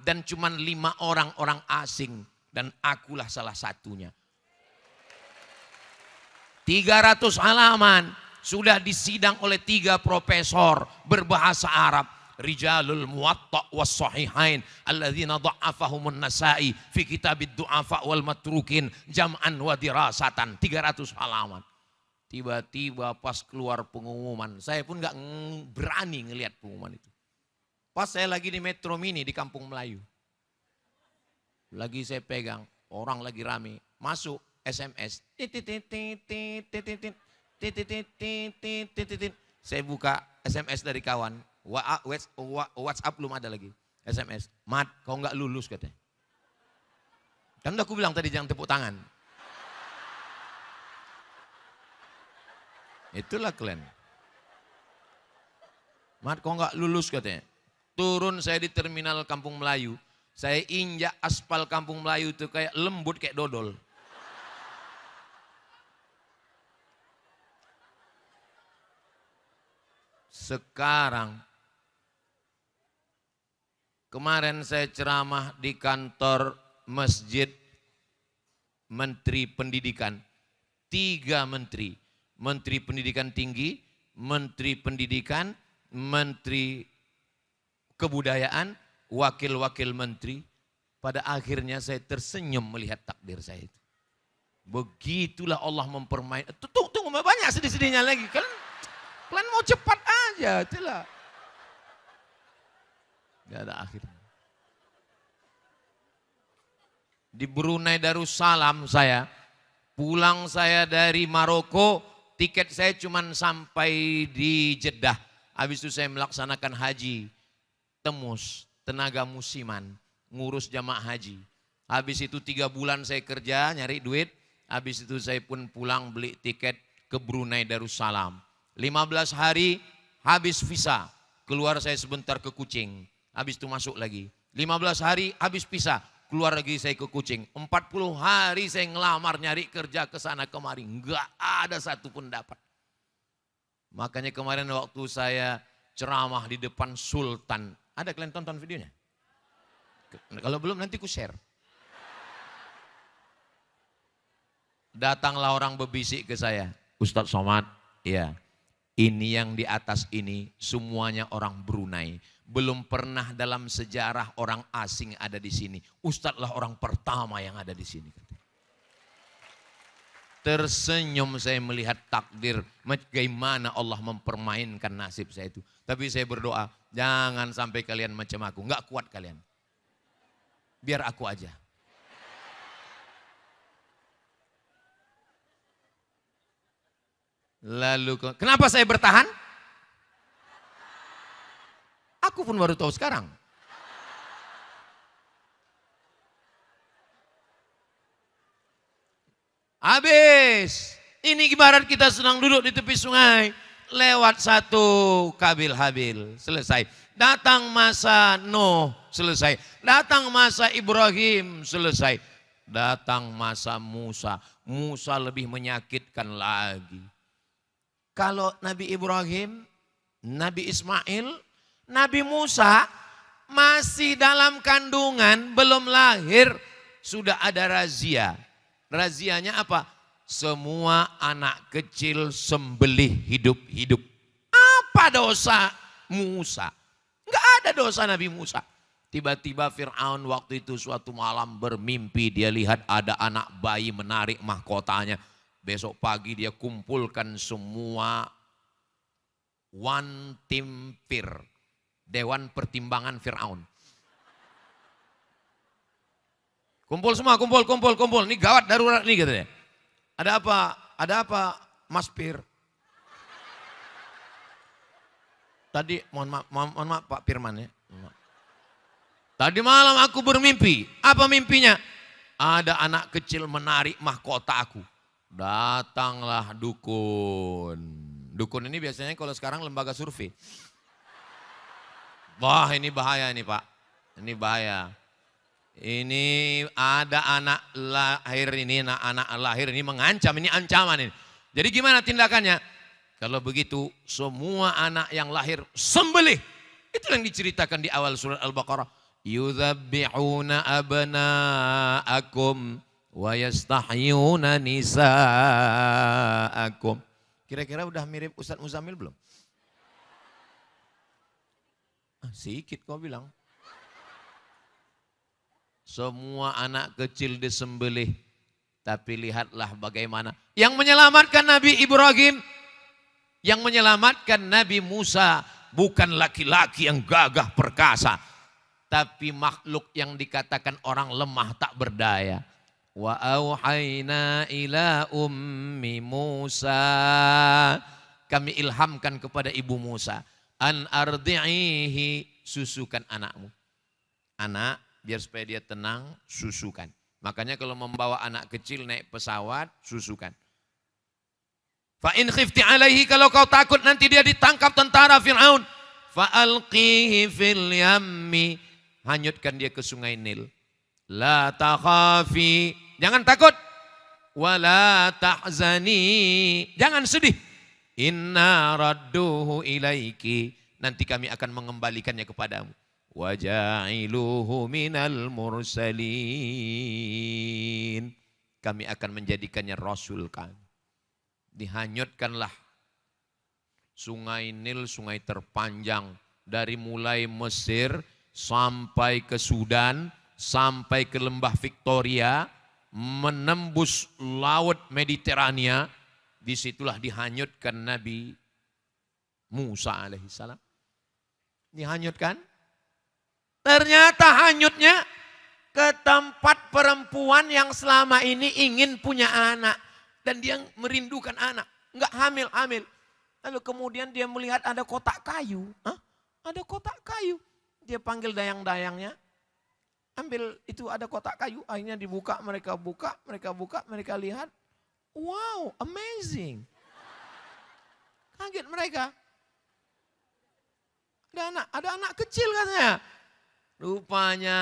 dan cuma 5 orang orang asing. Dan akulah salah satunya. 300 halaman sudah disidang oleh 3 profesor berbahasa Arab. Rijalul Muwatta was Sahihain alladzina dha'afahumun Nasa'i fi kitabid du'afa wal matrukin jam'an wa dirasatan. 300 halaman. Tiba-tiba pas keluar pengumuman, saya pun gak berani ngelihat pengumuman itu. Pas saya lagi di Metro Mini di Kampung Melayu. Lagi saya pegang, orang lagi rame, masuk SMS. Saya buka SMS dari kawan. WhatsApp belum ada lagi. SMS. Mat, kau nggak lulus katanya. Kan udah aku bilang tadi jangan tepuk tangan. Itulah kalian. Mat, kau nggak lulus katanya. Turun saya di terminal Kampung Melayu. Saya injak aspal Kampung Melayu itu kayak lembut kayak dodol. Sekarang kemarin saya ceramah di kantor masjid Menteri Pendidikan. 3 menteri. Menteri Pendidikan Tinggi, Menteri Pendidikan, Menteri Kebudayaan, wakil-wakil menteri. Pada akhirnya saya tersenyum melihat takdir saya itu. Begitulah Allah mempermainkan. Tunggu banyak sedih-sedihnya lagi. Kalian mau cepat aja, itulah. Gak ada akhirnya. Di Brunei Darussalam saya, pulang saya dari Maroko, tiket saya cuma sampai di Jeddah. Habis itu saya melaksanakan haji, temus, tenaga musiman, ngurus jamaah haji. Habis itu 3 bulan saya kerja, nyari duit. Habis itu saya pun pulang beli tiket ke Brunei Darussalam. 15 hari habis visa, keluar saya sebentar ke Kucing. Habis itu masuk lagi. 15 hari habis pisah, keluar lagi saya ke Kucing. 40 hari saya ngelamar nyari kerja ke sana kemari. Enggak ada satu pun dapat. Makanya kemarin waktu saya ceramah di depan Sultan. Ada kalian tonton videonya? Kalau belum nanti ku share. Datanglah orang berbisik ke saya. Ustadz Somad, iya. Ini yang di atas ini semuanya orang Brunei. Belum pernah dalam sejarah orang asing ada di sini. Ustadzlah orang pertama yang ada di sini. Tersenyum saya melihat takdir. Bagaimana Allah mempermainkan nasib saya itu. Tapi saya berdoa, jangan sampai kalian macam aku. Enggak kuat kalian. Biar aku aja. Lalu, kenapa saya bertahan? Aku pun baru tahu sekarang. Habis. Ini ibarat kita sedang duduk di tepi sungai. Lewat satu Kabil Habil. Selesai. Datang masa Nuh. Selesai. Datang masa Ibrahim. Selesai. Datang masa Musa. Musa lebih menyakitkan lagi. Kalau Nabi Ibrahim, Nabi Ismail, Nabi Musa masih dalam kandungan, belum lahir, sudah ada razia. Razianya apa? Semua anak kecil sembelih hidup-hidup. Apa dosa Musa? Enggak ada dosa Nabi Musa. Tiba-tiba Fir'aun waktu itu suatu malam bermimpi, dia lihat ada anak bayi menarik mahkotanya. Besok pagi dia kumpulkan semua One Team Fir, Dewan Pertimbangan Fir'aun. Kumpul semua, kumpul. Ini gawat darurat nih katanya. Ada apa Mas Fir? Tadi mohon maaf Pak Firman ya. Tadi malam aku bermimpi. Apa mimpinya? Ada anak kecil menarik mahkota aku. Datanglah dukun. Dukun ini biasanya kalau sekarang lembaga survei. Wah ini bahaya nih Pak. Ini bahaya. Ini ada anak lahir ini, anak lahir ini mengancam, ini ancaman ini. Jadi gimana tindakannya? Kalau begitu semua anak yang lahir sembelih. Itu yang diceritakan di awal surat Al-Baqarah. Yudzabbihuna abna'akum wa yastahyuna nisa'akum. Kira-kira udah mirip Ustaz Muzamil belum? Sikit kau bilang. Semua anak kecil disembelih. Tapi lihatlah bagaimana. Yang menyelamatkan Nabi Ibrahim. Yang menyelamatkan Nabi Musa. Bukan laki-laki yang gagah perkasa. Tapi makhluk yang dikatakan orang lemah tak berdaya. Wa auhayna ila ummi Musa. Kami ilhamkan kepada ibu Musa. An ardi'ihi. Susukan anakmu. Anak. Biar supaya dia tenang, susukan. Makanya kalau membawa anak kecil naik pesawat, susukan. Fa in khifti alaihi, kalau kau takut nanti dia ditangkap tentara Fir'aun. Fa alqihi fil yammi, hanyutkan dia ke sungai Nil. La takhafi, jangan takut. Wa la tahzani, jangan sedih. Inna radduhu ilaiki, nanti kami akan mengembalikannya kepadamu. Waja'iluhu minal mursalin. Kami akan menjadikannya rasul kami. Dihanyutkanlah sungai Nil, sungai terpanjang. Dari mulai Mesir sampai ke Sudan, sampai ke lembah Victoria, menembus laut Mediterania. Disitulah dihanyutkan Nabi Musa alaihissalam. Dihanyutkan. Ternyata hanyutnya ke tempat perempuan yang selama ini ingin punya anak. Dan dia merindukan anak. Enggak hamil. Lalu kemudian dia melihat ada kotak kayu. Hah? Ada kotak kayu. Dia panggil dayang-dayangnya. Ambil itu ada kotak kayu. Akhirnya dibuka, mereka buka, mereka lihat. Wow, amazing. Kaget mereka. Ada anak kecil katanya. Rupanya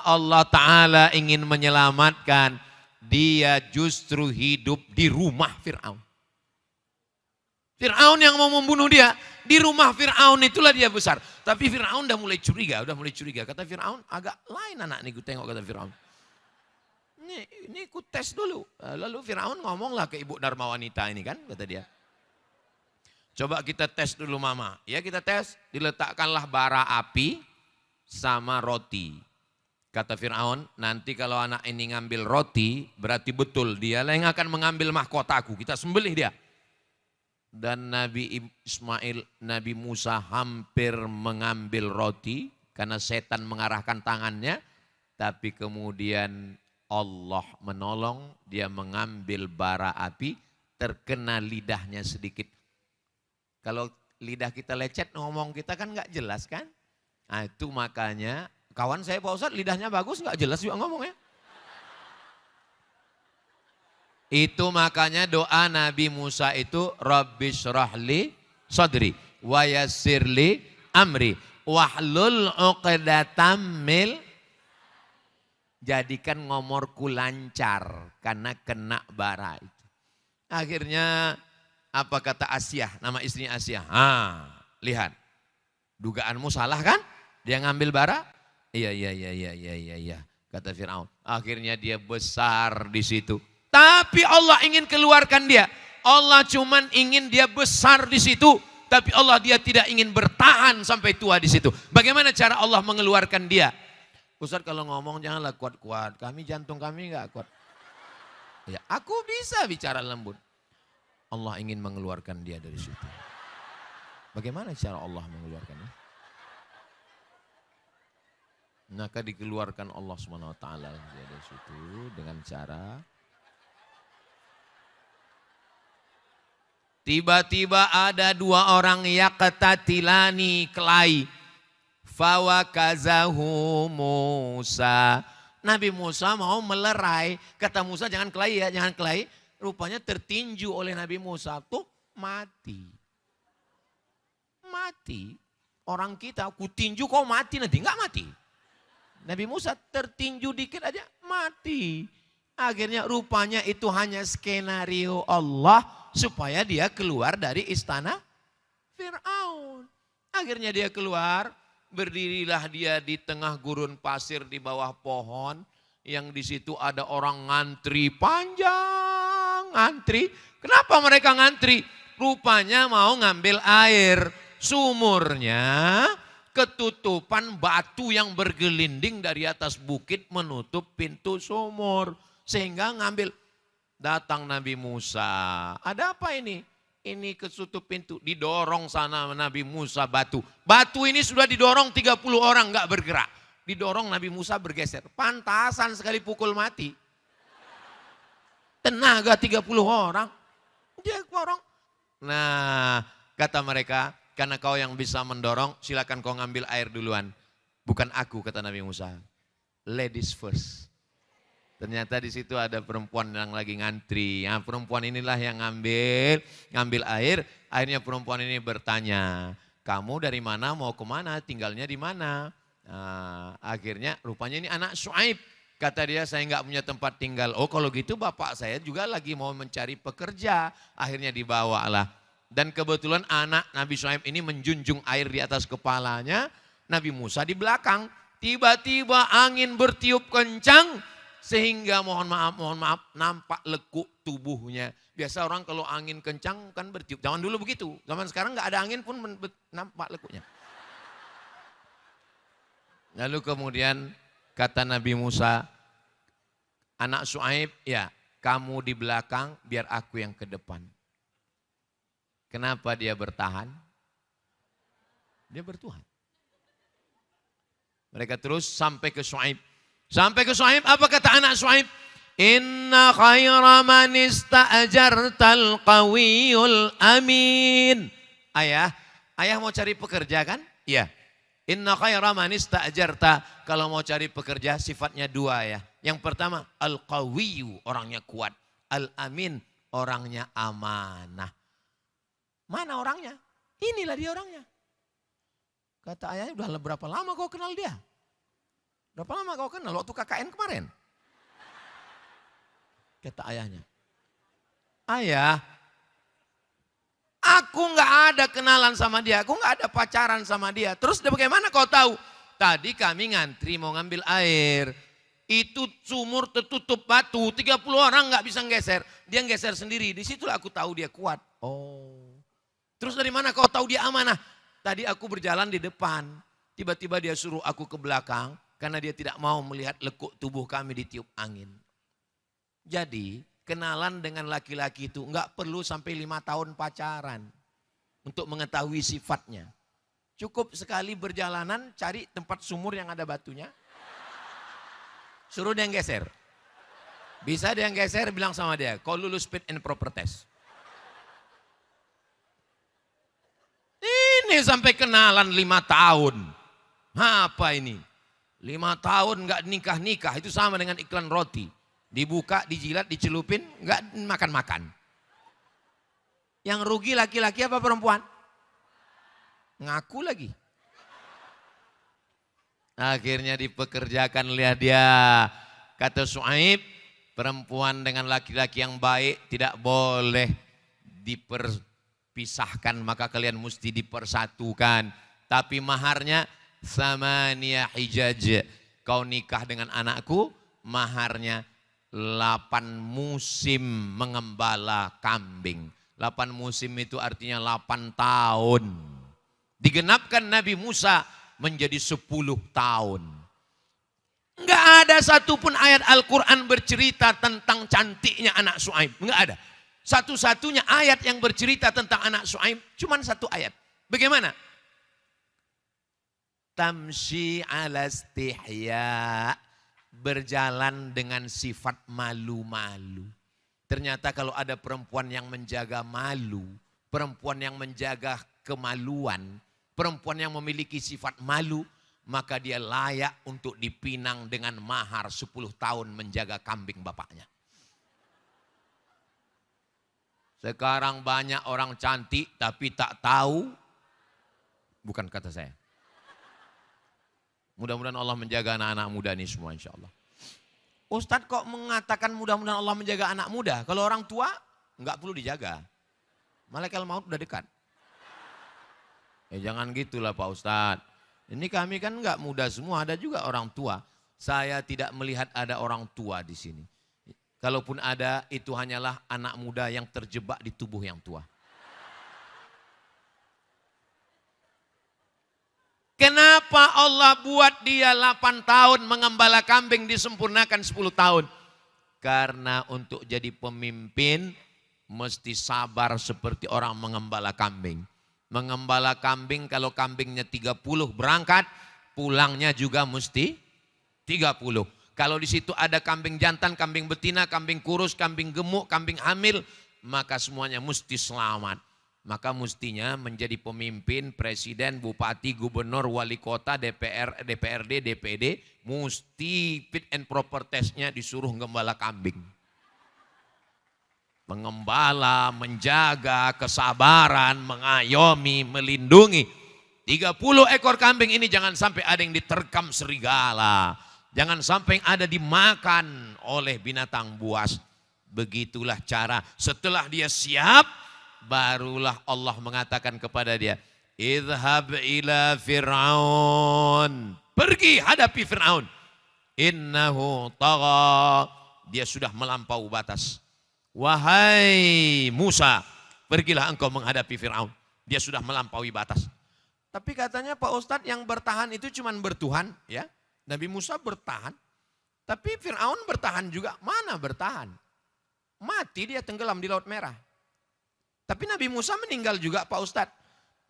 Allah Ta'ala ingin menyelamatkan. Dia justru hidup di rumah Fir'aun. Fir'aun yang mau membunuh dia. Di rumah Fir'aun itulah dia besar. Tapi Fir'aun udah mulai curiga. Kata Fir'aun agak lain anak nih, gue tengok kata Fir'aun. Ini ku tes dulu. Lalu Fir'aun ngomonglah ke ibu Dharma wanita ini kan, kata dia. Coba kita tes dulu mama. Ya kita tes, diletakkanlah bara api sama roti. Kata Fir'aun, nanti kalau anak ini ngambil roti, berarti betul dia yang akan mengambil mahkotaku. Kita sembelih dia. Dan Nabi Ismail, Nabi Musa hampir mengambil roti karena setan mengarahkan tangannya. Tapi kemudian Allah menolong, dia mengambil bara api, terkena lidahnya sedikit. Kalau lidah kita lecet, ngomong kita kan gak jelas kan? Nah itu makanya, kawan saya Pak Ustadz lidahnya bagus gak jelas juga ngomongnya. Itu makanya doa Nabi Musa itu, Rabbi syrahli sadri, wa yassirli amri, wahlul uqdatam mil. Jadikan ngomorku lancar, karena kena bara itu. Akhirnya apa kata Asyah, nama istrinya Asyah. Lihat, dugaanmu salah kan? Dia ngambil bara? Iya. Kata Fir'aun. Akhirnya dia besar di situ. Tapi Allah ingin keluarkan dia. Allah cuman ingin dia besar di situ. Tapi Allah dia tidak ingin bertahan sampai tua di situ. Bagaimana cara Allah mengeluarkan dia? Ustaz kalau ngomong janganlah kuat-kuat. Jantung kami enggak kuat. Ya, aku bisa bicara lembut. Allah ingin mengeluarkan dia dari situ. Bagaimana cara Allah mengeluarkannya? Maka dikeluarkan Allah SWT dari situ dengan cara tiba-tiba ada dua orang yaqtatilani kelahi. Fawakazahu Musa. Nabi Musa mau melerai. Kata Musa jangan kelahi ya, jangan kelahi. Rupanya tertinju oleh Nabi Musa. Tuh mati. Mati. Orang kita, ku tinju kau mati nanti. Enggak mati. Nabi Musa tertinju dikit aja mati. Akhirnya rupanya itu hanya skenario Allah supaya dia keluar dari istana Fir'aun. Akhirnya dia keluar, berdirilah dia di tengah gurun pasir di bawah pohon. Yang di situ ada orang ngantri panjang, ngantri. Kenapa mereka ngantri? Rupanya mau ngambil air. Sumurnya ketutupan batu yang bergelinding dari atas bukit menutup pintu sumur. Sehingga ngambil. Datang Nabi Musa. Ada apa ini? Ini ketutup pintu. Didorong sana Nabi Musa batu. Batu ini sudah didorong 30 orang gak bergerak. Didorong Nabi Musa bergeser. Pantasan sekali pukul mati. Tenaga 30 orang. Dia orang. Nah kata mereka, karena kau yang bisa mendorong silakan kau ngambil air duluan. Bukan aku kata Nabi Musa. Ladies first. Ternyata di situ ada perempuan yang lagi ngantri. Nah, perempuan inilah yang ngambil air. Akhirnya perempuan ini bertanya, kamu dari mana mau kemana? Tinggalnya di mana? Nah, akhirnya rupanya ini anak Syuaib. Kata dia saya nggak punya tempat tinggal. Oh kalau gitu bapak saya juga lagi mau mencari pekerja. Akhirnya dibawalah. Dan kebetulan anak Nabi Syuaib ini menjunjung air di atas kepalanya. Nabi Musa di belakang. Tiba-tiba angin bertiup kencang. Sehingga mohon maaf nampak lekuk tubuhnya. Biasa orang kalau angin kencang kan bertiup. Zaman dulu begitu. Zaman sekarang nggak ada angin pun nampak lekuknya. Lalu kemudian kata Nabi Musa, anak Syuaib, ya kamu di belakang biar aku yang ke depan. Kenapa dia bertahan? Dia bertuhan. Mereka terus sampai ke Syuaib. Sampai ke Syuaib, apa kata anak Syuaib? Inna khaira man ista'jartal qawiyul amin. Ayah mau cari pekerja kan? Iya. Inna khaira man ista'jarta. Kalau mau cari pekerja sifatnya dua ya. Yang pertama al-qawiyyu, orangnya kuat. Al-amin, orangnya amanah. Mana orangnya? Inilah dia orangnya. Kata ayahnya, udah berapa lama kau kenal dia? Berapa lama kau kenal? Waktu KKN kemarin. Kata ayahnya. Ayah, aku nggak ada kenalan sama dia, aku nggak ada pacaran sama dia. Terus bagaimana kau tahu? Tadi kami ngantri mau ngambil air. Itu sumur tertutup batu, 30 orang nggak bisa nggeser. Dia nggeser sendiri, disitulah aku tahu dia kuat. Oh. Terus dari mana kau tahu dia amanah? Tadi aku berjalan di depan, tiba-tiba dia suruh aku ke belakang. Karena dia tidak mau melihat lekuk tubuh kami ditiup angin. Jadi kenalan dengan laki-laki itu nggak perlu sampai 5 tahun pacaran. Untuk mengetahui sifatnya. Cukup sekali berjalanan cari tempat sumur yang ada batunya. Suruh dia geser. Bisa dia geser bilang sama dia, kau lulus fit and proper test. Ini sampai kenalan 5 tahun. Apa ini? 5 tahun nggak nikah-nikah itu sama dengan iklan roti. Dibuka, dijilat, dicelupin, nggak makan-makan. Yang rugi laki-laki apa perempuan? Ngaku lagi. Akhirnya dipekerjakan, lihat dia. Kata Syuaib, perempuan dengan laki-laki yang baik tidak boleh diperpisahkan. Maka kalian mesti dipersatukan. Tapi maharnya Samaniyah hijaj. Kau nikah dengan anakku, maharnya 8 musim mengembala kambing. 8 musim itu artinya 8 tahun. Digenapkan Nabi Musa menjadi 10 tahun. Enggak ada satupun ayat Al-Quran bercerita tentang cantiknya anak Syuaib. Enggak ada. Satu-satunya ayat yang bercerita tentang anak Syuaib cuman 1 ayat. Bagaimana? Tamshi ala istihya, berjalan dengan sifat malu-malu. Ternyata kalau ada perempuan yang menjaga malu, perempuan yang menjaga kemaluan, perempuan yang memiliki sifat malu, maka dia layak untuk dipinang dengan mahar 10 tahun menjaga kambing bapaknya. Sekarang banyak orang cantik tapi tak tahu, bukan kata saya. Mudah-mudahan Allah menjaga anak-anak muda ini semua insya Allah. Ustadz kok mengatakan mudah-mudahan Allah menjaga anak muda? Kalau orang tua nggak perlu dijaga. Malaikat maut udah dekat. Jangan gitulah Pak Ustadz. Ini kami kan nggak muda semua, ada juga orang tua. Saya tidak melihat ada orang tua di sini. Kalaupun ada, itu hanyalah anak muda yang terjebak di tubuh yang tua. Kenapa Allah buat dia 8 tahun mengembala kambing disempurnakan 10 tahun? Karena untuk jadi pemimpin mesti sabar seperti orang mengembala kambing. Mengembala kambing kalau kambingnya 30 berangkat, pulangnya juga mesti 30. Kalau di situ ada kambing jantan, kambing betina, kambing kurus, kambing gemuk, kambing hamil, maka semuanya mesti selamat. Maka mestinya menjadi pemimpin, presiden, bupati, gubernur, wali kota, DPR, DPRD, DPD, mesti fit and proper testnya disuruh gembala kambing. Mengembala, menjaga, kesabaran, mengayomi, melindungi. 30 ekor kambing ini jangan sampai ada yang diterkam serigala. Jangan sampai ada dimakan oleh binatang buas. Begitulah cara setelah dia siap, barulah Allah mengatakan kepada dia, idhab ila Fir'aun. Pergi hadapi Fir'aun. Innahu tagha. Dia sudah melampaui batas. Wahai Musa, pergilah engkau menghadapi Fir'aun. Dia sudah melampaui batas. Tapi katanya Pak Ustadz yang bertahan itu cuma bertuhan. Ya, Nabi Musa bertahan. Tapi Fir'aun bertahan juga. Mana bertahan? Mati dia tenggelam di Laut Merah. Tapi Nabi Musa meninggal juga Pak Ustadz.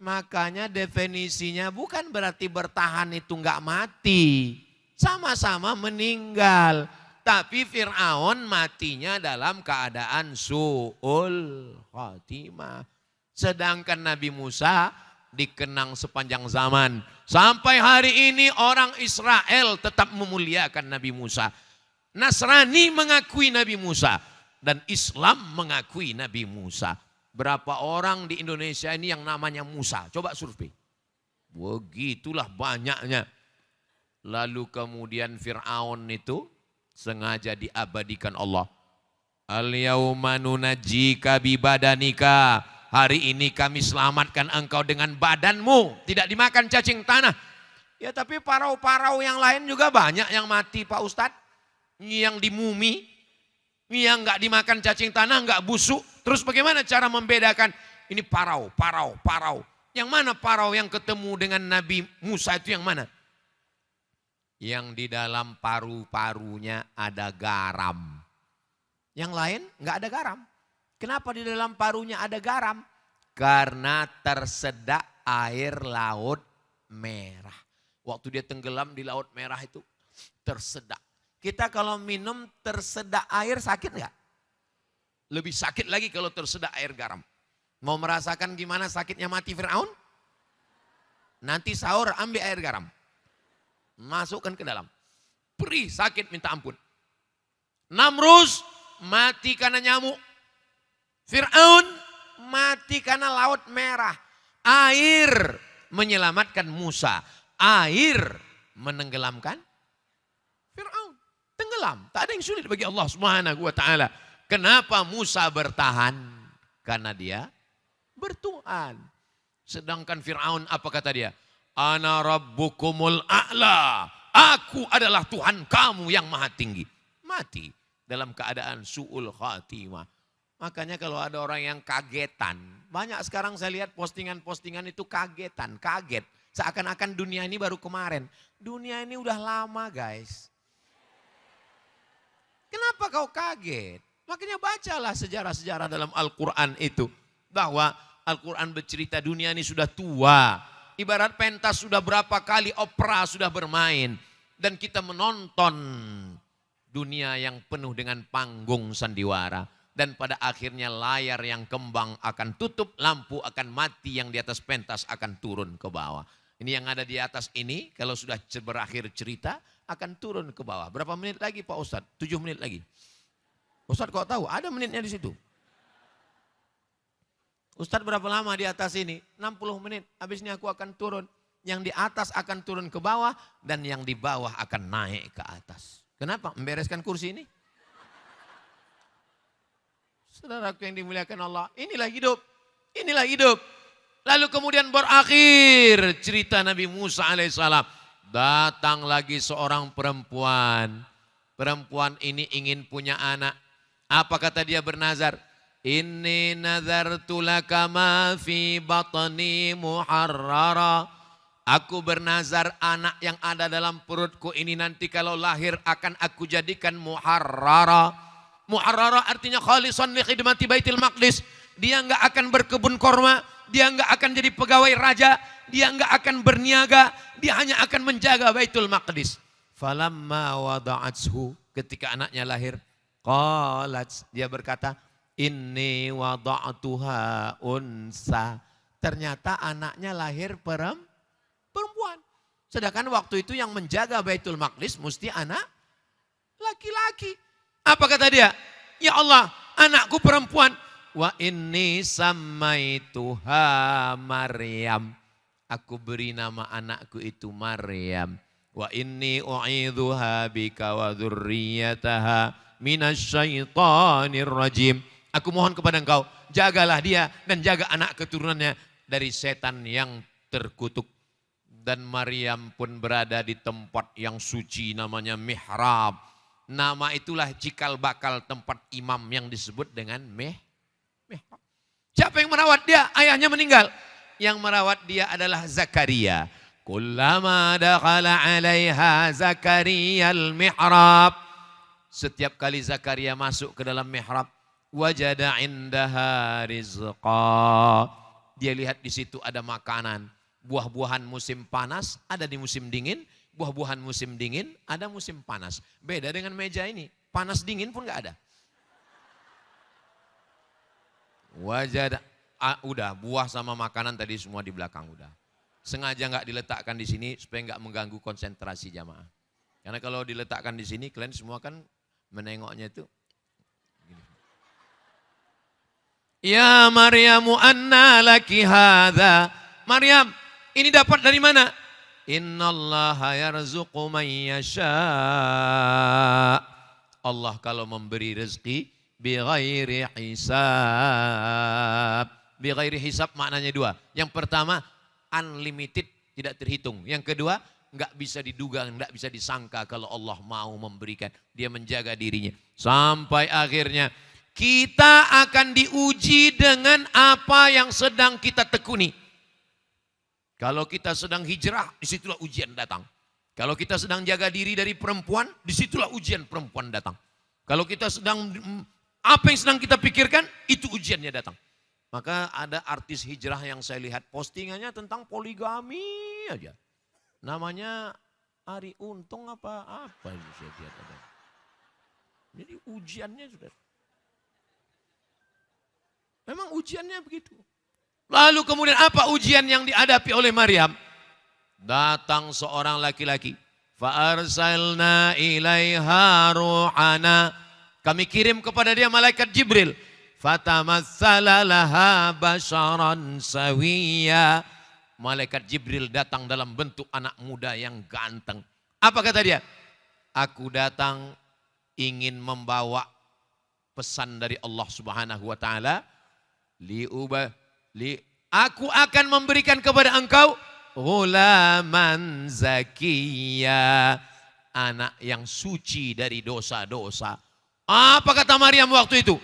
Makanya definisinya bukan berarti bertahan itu enggak mati. Sama-sama meninggal. Tapi Fir'aun matinya dalam keadaan su'ul khatimah. Sedangkan Nabi Musa dikenang sepanjang zaman. Sampai hari ini orang Israel tetap memuliakan Nabi Musa. Nasrani mengakui Nabi Musa. Dan Islam mengakui Nabi Musa. Berapa orang di Indonesia ini yang namanya Musa? Coba survei. Begitulah banyaknya. Lalu kemudian Fir'aun itu sengaja diabadikan Allah. Al-yawma nunajjika bibadanika. Hari ini kami selamatkan engkau dengan badanmu. Tidak dimakan cacing tanah. Ya tapi parau-parau yang lain juga banyak yang mati Pak Ustadz. Yang dimumi. Yang enggak dimakan cacing tanah, enggak busuk. Terus bagaimana cara membedakan ini parau, parau, parau. Yang mana parau yang ketemu dengan Nabi Musa itu yang mana? Yang di dalam paru-parunya ada garam. Yang lain enggak ada garam. Kenapa di dalam parunya ada garam? Karena tersedak air Laut Merah. Waktu dia tenggelam di Laut Merah itu tersedak. Kita kalau minum tersedak air sakit enggak? Lebih sakit lagi kalau tersedak air garam. Mau merasakan gimana sakitnya mati Fir'aun? Nanti sahur ambil air garam. Masukkan ke dalam. Perih sakit minta ampun. Namrus mati karena nyamuk. Fir'aun mati karena Laut Merah. Air menyelamatkan Musa. Air menenggelamkan Fir'aun. Tenggelam. Tak ada yang sulit bagi Allah Subhanahu wa ta'ala. Kenapa Musa bertahan? Karena dia bertuhan. Sedangkan Fir'aun apa kata dia? Ana rabbukumul a'la. Aku adalah Tuhan kamu yang maha tinggi. Mati dalam keadaan su'ul khatimah. Makanya kalau ada orang yang kagetan. Banyak sekarang saya lihat postingan-postingan itu kagetan. Kaget. Seakan-akan dunia ini baru kemarin. Dunia ini udah lama guys. Kenapa kau kaget? Makanya bacalah sejarah-sejarah dalam Al-Quran itu. Bahwa Al-Quran bercerita dunia ini sudah tua. Ibarat pentas sudah berapa kali opera sudah bermain. Dan kita menonton dunia yang penuh dengan panggung sandiwara. Dan pada akhirnya layar yang kembang akan tutup, lampu akan mati, yang di atas pentas akan turun ke bawah. Ini yang ada di atas ini, kalau sudah berakhir cerita, akan turun ke bawah. Berapa menit lagi Pak Ustadz? 7 menit lagi. Ustadz kok tahu? Ada menitnya di situ. Ustadz berapa lama di atas ini? 60 menit. Habis ini aku akan turun. Yang di atas akan turun ke bawah dan yang di bawah akan naik ke atas. Kenapa? Membereskan kursi ini. Saudaraku yang dimuliakan Allah, inilah hidup. Inilah hidup. Lalu kemudian berakhir cerita Nabi Musa alaihissalam. Datang lagi seorang perempuan. Perempuan ini ingin punya anak. Apa kata dia bernazar? Inni nazartu laka ma fi batni muharrara. Aku bernazar anak yang ada dalam perutku ini nanti kalau lahir akan aku jadikan muharrara. Muharrara artinya khalisan li khidmati Baitul Maqdis. Dia enggak akan berkebun korma, dia enggak akan jadi pegawai raja, dia enggak akan berniaga, dia hanya akan menjaga Baitul Maqdis. Falamma wada'athu, ketika anaknya lahir, qalat, dia berkata, inni wada'tuha unsa. Ternyata anaknya lahir perempuan. Sedangkan waktu itu yang menjaga Baitul Maqdis mesti anak laki-laki. Apa kata dia? Ya Allah, anakku perempuan. Wa inni sammaituha Maryam. Aku beri nama anakku itu Maryam. Wa inni u'idzuha bika wa dzurriyyataha minasyaitonir rajim. Aku mohon kepada engkau, jagalah dia dan jaga anak keturunannya dari setan yang terkutuk. Dan Maryam pun berada di tempat yang suci namanya mihrab. Nama itulah cikal bakal tempat imam yang disebut dengan mihrab. Siapa yang merawat dia? Ayahnya meninggal. Yang merawat dia adalah Zakaria. Kullama dakhala 'alaiha Zakaria al-mihrab. Setiap kali Zakaria masuk ke dalam mihrab, wajada indaha rizqa. Dia lihat di situ ada makanan. Buah-buahan musim panas ada di musim dingin, buah-buahan musim dingin ada musim panas. Beda dengan meja ini, panas dingin pun gak ada. Wajada, udah buah sama makanan tadi semua di belakang udah. Sengaja gak diletakkan di sini supaya gak mengganggu konsentrasi jamaah. Karena kalau diletakkan di sini kalian semua kan menengoknya itu. Gini. Ya Maryamu anna laki hadha. Maryam, ini dapat dari mana? Innallaha yarzuqu man yasha. Allah kalau memberi rezeki bighairi hisab. Bighairi hisab maknanya dua. Yang pertama unlimited, tidak terhitung. Yang kedua enggak bisa diduga, enggak bisa disangka kalau Allah mau memberikan. Dia menjaga dirinya. Sampai akhirnya kita akan diuji dengan apa yang sedang kita tekuni. Kalau kita sedang hijrah, disitulah ujian datang. Kalau kita sedang jaga diri dari perempuan, disitulah ujian perempuan datang. Kalau kita sedang, apa yang sedang kita pikirkan, itu ujiannya datang. Maka ada artis hijrah yang saya lihat postingannya tentang poligami aja. Namanya Ari Untung apa saya lihat ada. Jadi ujiannya sudah. Memang ujiannya begitu. Lalu kemudian apa ujian yang dihadapi oleh Maryam? Datang seorang laki-laki. Fa'arsalna ilaiha ruhana. Kami kirim kepada dia malaikat Jibril. Fatamassala laha basharan sawiyya. Malaikat Jibril datang dalam bentuk anak muda yang ganteng. Apa kata dia? Aku datang ingin membawa pesan dari Allah Subhanahu wa taala. Aku akan memberikan kepada engkau ghulaman zakiyya, anak yang suci dari dosa-dosa. Apa kata Maryam waktu itu?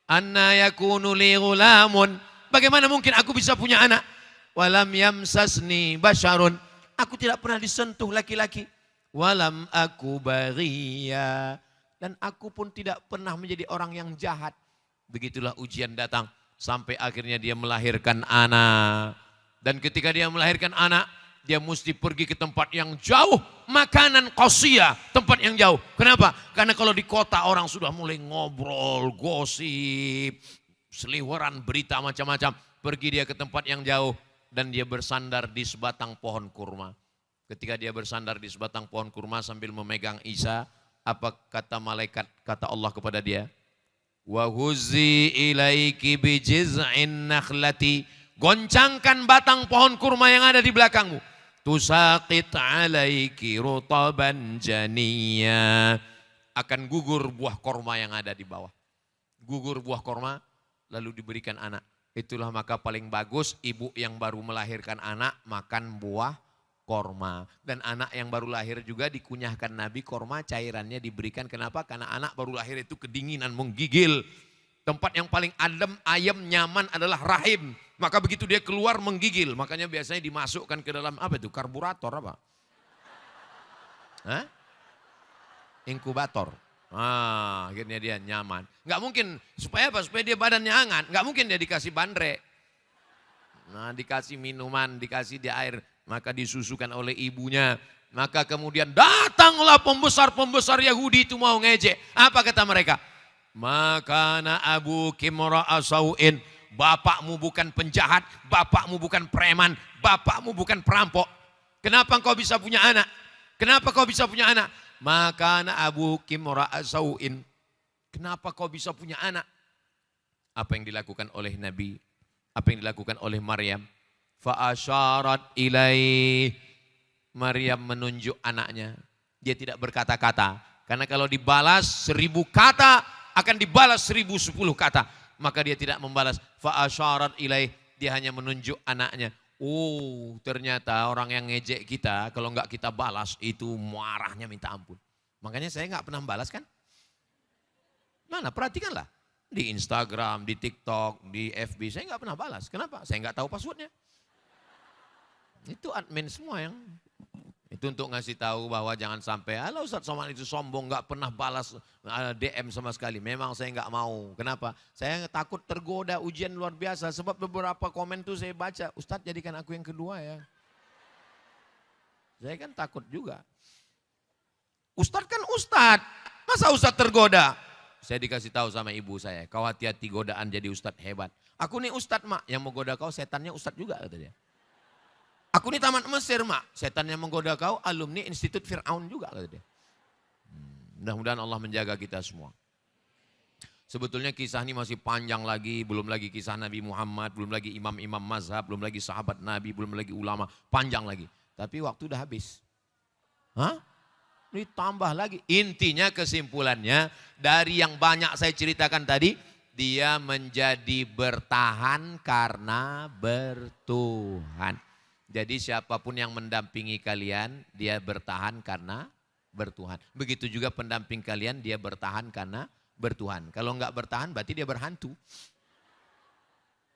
Anna yakunu li ghulamun. Bagaimana mungkin aku bisa punya anak? Walam yamsasni basyarun. Aku tidak pernah disentuh laki-laki. Walam aku baghiya. Dan aku pun tidak pernah menjadi orang yang jahat. Begitulah ujian datang. Sampai akhirnya dia melahirkan anak. Dan ketika dia melahirkan anak, dia mesti pergi ke tempat yang jauh. Makanan qasiyah, tempat yang jauh. Kenapa? Karena kalau di kota orang sudah mulai ngobrol, gosip, seliweran berita macam-macam. Pergi dia ke tempat yang jauh dan dia bersandar di sebatang pohon kurma. Ketika dia bersandar di sebatang pohon kurma sambil memegang Isa, apa kata malaikat, kata Allah kepada dia? Wa huzzi ilaiki bijiz'in nakhlati Goncangkan batang pohon kurma yang ada di belakangmu. Tusaqit alaiki rutaban janiyya. Akan gugur buah korma yang ada di bawah. Gugur buah korma lalu diberikan anak. Itulah maka paling bagus ibu yang baru melahirkan anak makan buah korma. Dan anak yang baru lahir juga dikunyahkan Nabi korma cairannya diberikan. Kenapa? Karena anak baru lahir itu kedinginan menggigil. Tempat yang paling adem, ayam, nyaman adalah rahim. Maka begitu dia keluar menggigil. Makanya biasanya dimasukkan ke dalam apa itu? Karburator apa? Hah? Inkubator. Ah, akhirnya dia nyaman. Nggak mungkin, supaya apa? Supaya dia badannya hangat. Nggak mungkin dia dikasih bandrek. Nah, dikasih minuman, dikasih dia air. Maka disusukan oleh ibunya. Maka kemudian datanglah pembesar-pembesar Yahudi itu mau ngejek. Apa kata mereka? Makana abu kimra asauin. Bapakmu bukan penjahat, bapakmu bukan preman, bapakmu bukan perampok. Kenapa kau bisa punya anak? Kenapa kau bisa punya anak? Makana abu kimra asauin. Kenapa kau bisa punya anak? Apa yang dilakukan oleh Nabi? Apa yang dilakukan oleh Maryam? Fa'asyarat ilaih. Maryam menunjuk anaknya. Dia tidak berkata-kata. Karena kalau dibalas 1000 kata, akan dibalas 1010 kata. Maka dia tidak membalas. Fa'asyarat ilaih. Dia hanya menunjuk anaknya. Oh, ternyata orang yang ngejek kita, kalau enggak kita balas, itu marahnya minta ampun. Makanya saya enggak pernah balas kan? Mana, perhatikanlah. Di Instagram, di TikTok, di FB, saya enggak pernah balas. Kenapa? Saya enggak tahu passwordnya. Itu admin semua yang itu untuk ngasih tahu bahwa jangan sampai halo Ustaz Somad itu sombong nggak pernah balas DM sama sekali. Memang saya nggak mau. Kenapa? Saya takut tergoda ujian luar biasa. Sebab beberapa komen tuh saya baca, Ustaz jadikan aku yang kedua ya. Saya kan takut juga. Ustaz kan Ustaz. Masa Ustaz tergoda? Saya dikasih tahu sama ibu saya, kau hati-hati godaan jadi Ustaz hebat. Aku nih Ustaz mak, yang mau goda kau setannya Ustaz juga kata dia. Aku ini tamat Mesir mak, setan yang menggoda kau alumni Institut Fir'aun juga kata dia. Mudah-mudahan Allah menjaga kita semua. Sebetulnya kisah ini masih panjang lagi, belum lagi kisah Nabi Muhammad, belum lagi imam-imam mazhab, belum lagi sahabat Nabi, belum lagi ulama, panjang lagi. Tapi waktu udah habis. Hah? Ditambah lagi. Intinya kesimpulannya dari yang banyak saya ceritakan tadi, dia menjadi bertahan karena bertuhan. Jadi siapapun yang mendampingi kalian, dia bertahan karena bertuhan. Begitu juga pendamping kalian, dia bertahan karena bertuhan. Kalau enggak bertahan, berarti dia berhantu.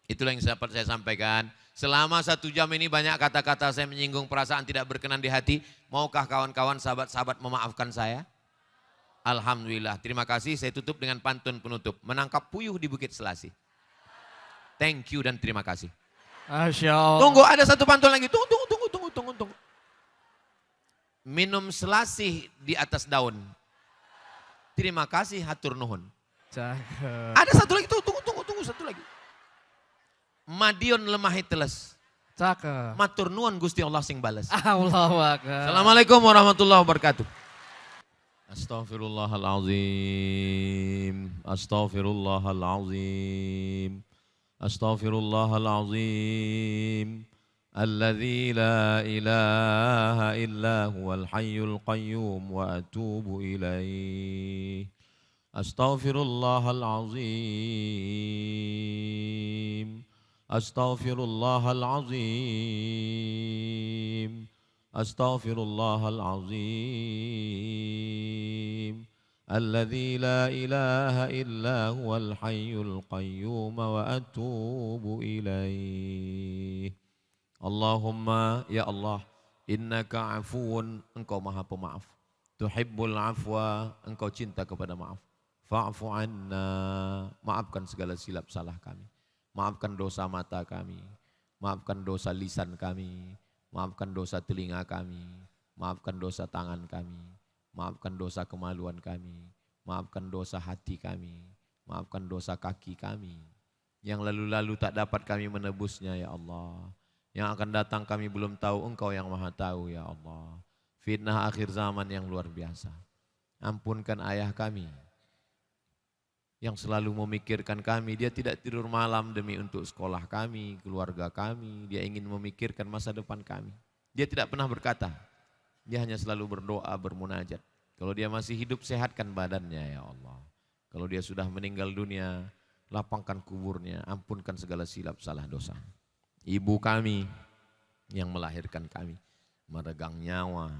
Itulah yang dapat saya sampaikan. Selama 1 jam ini banyak kata-kata saya menyinggung perasaan tidak berkenan di hati. Maukah kawan-kawan, sahabat-sahabat memaafkan saya? Alhamdulillah. Terima kasih. Saya tutup dengan pantun penutup. Menangkap puyuh di Bukit Selasih. Thank you dan terima kasih. Masya Allah. Tunggu, ada satu pantun lagi. Tunggu. Minum selasih di atas daun. Terima kasih, hatur nuhun. Cakep. Ada satu lagi, tunggu satu lagi. Madiun lemahi teles. Cakep. Matur nuhun Gusti Allah sing bales. Allahu Akbar. Assalamualaikum warahmatullahi wabarakatuh. Astaghfirullahalazim. Astaghfirullahalazim. Astaghfirullahalazim. Alladzi la ilaha illa huwal hayyul qayyum wa atubu ilaih. Astaghfirullahalazim. Astaghfirullahalazim. Astaghfirullahalazim. Alladzi la ilaha illa huwal hayyul qayyum wa atubu ilaih. Allahumma ya Allah, innaka afuun, engkau maha pemaaf. Tuhibbul afwa, engkau cinta kepada maaf. Fa'fu anna, maafkan segala silap salah kami. Maafkan dosa mata kami, maafkan dosa lisan kami, maafkan dosa telinga kami, maafkan dosa tangan kami, maafkan dosa kemaluan kami, maafkan dosa hati kami, maafkan dosa kaki kami. Yang lalu-lalu tak dapat kami menebusnya ya Allah. Yang akan datang kami belum tahu, engkau yang maha tahu ya Allah. Fitnah akhir zaman yang luar biasa. Ampunkan ayah kami, yang selalu memikirkan kami. Dia tidak tidur malam demi untuk sekolah kami, keluarga kami. Dia ingin memikirkan masa depan kami. Dia tidak pernah berkata, dia hanya selalu berdoa, bermunajat. Kalau dia masih hidup, sehatkan badannya ya Allah. Kalau dia sudah meninggal dunia, lapangkan kuburnya, ampunkan segala silap salah dosa. Ibu kami yang melahirkan kami, meregang nyawa,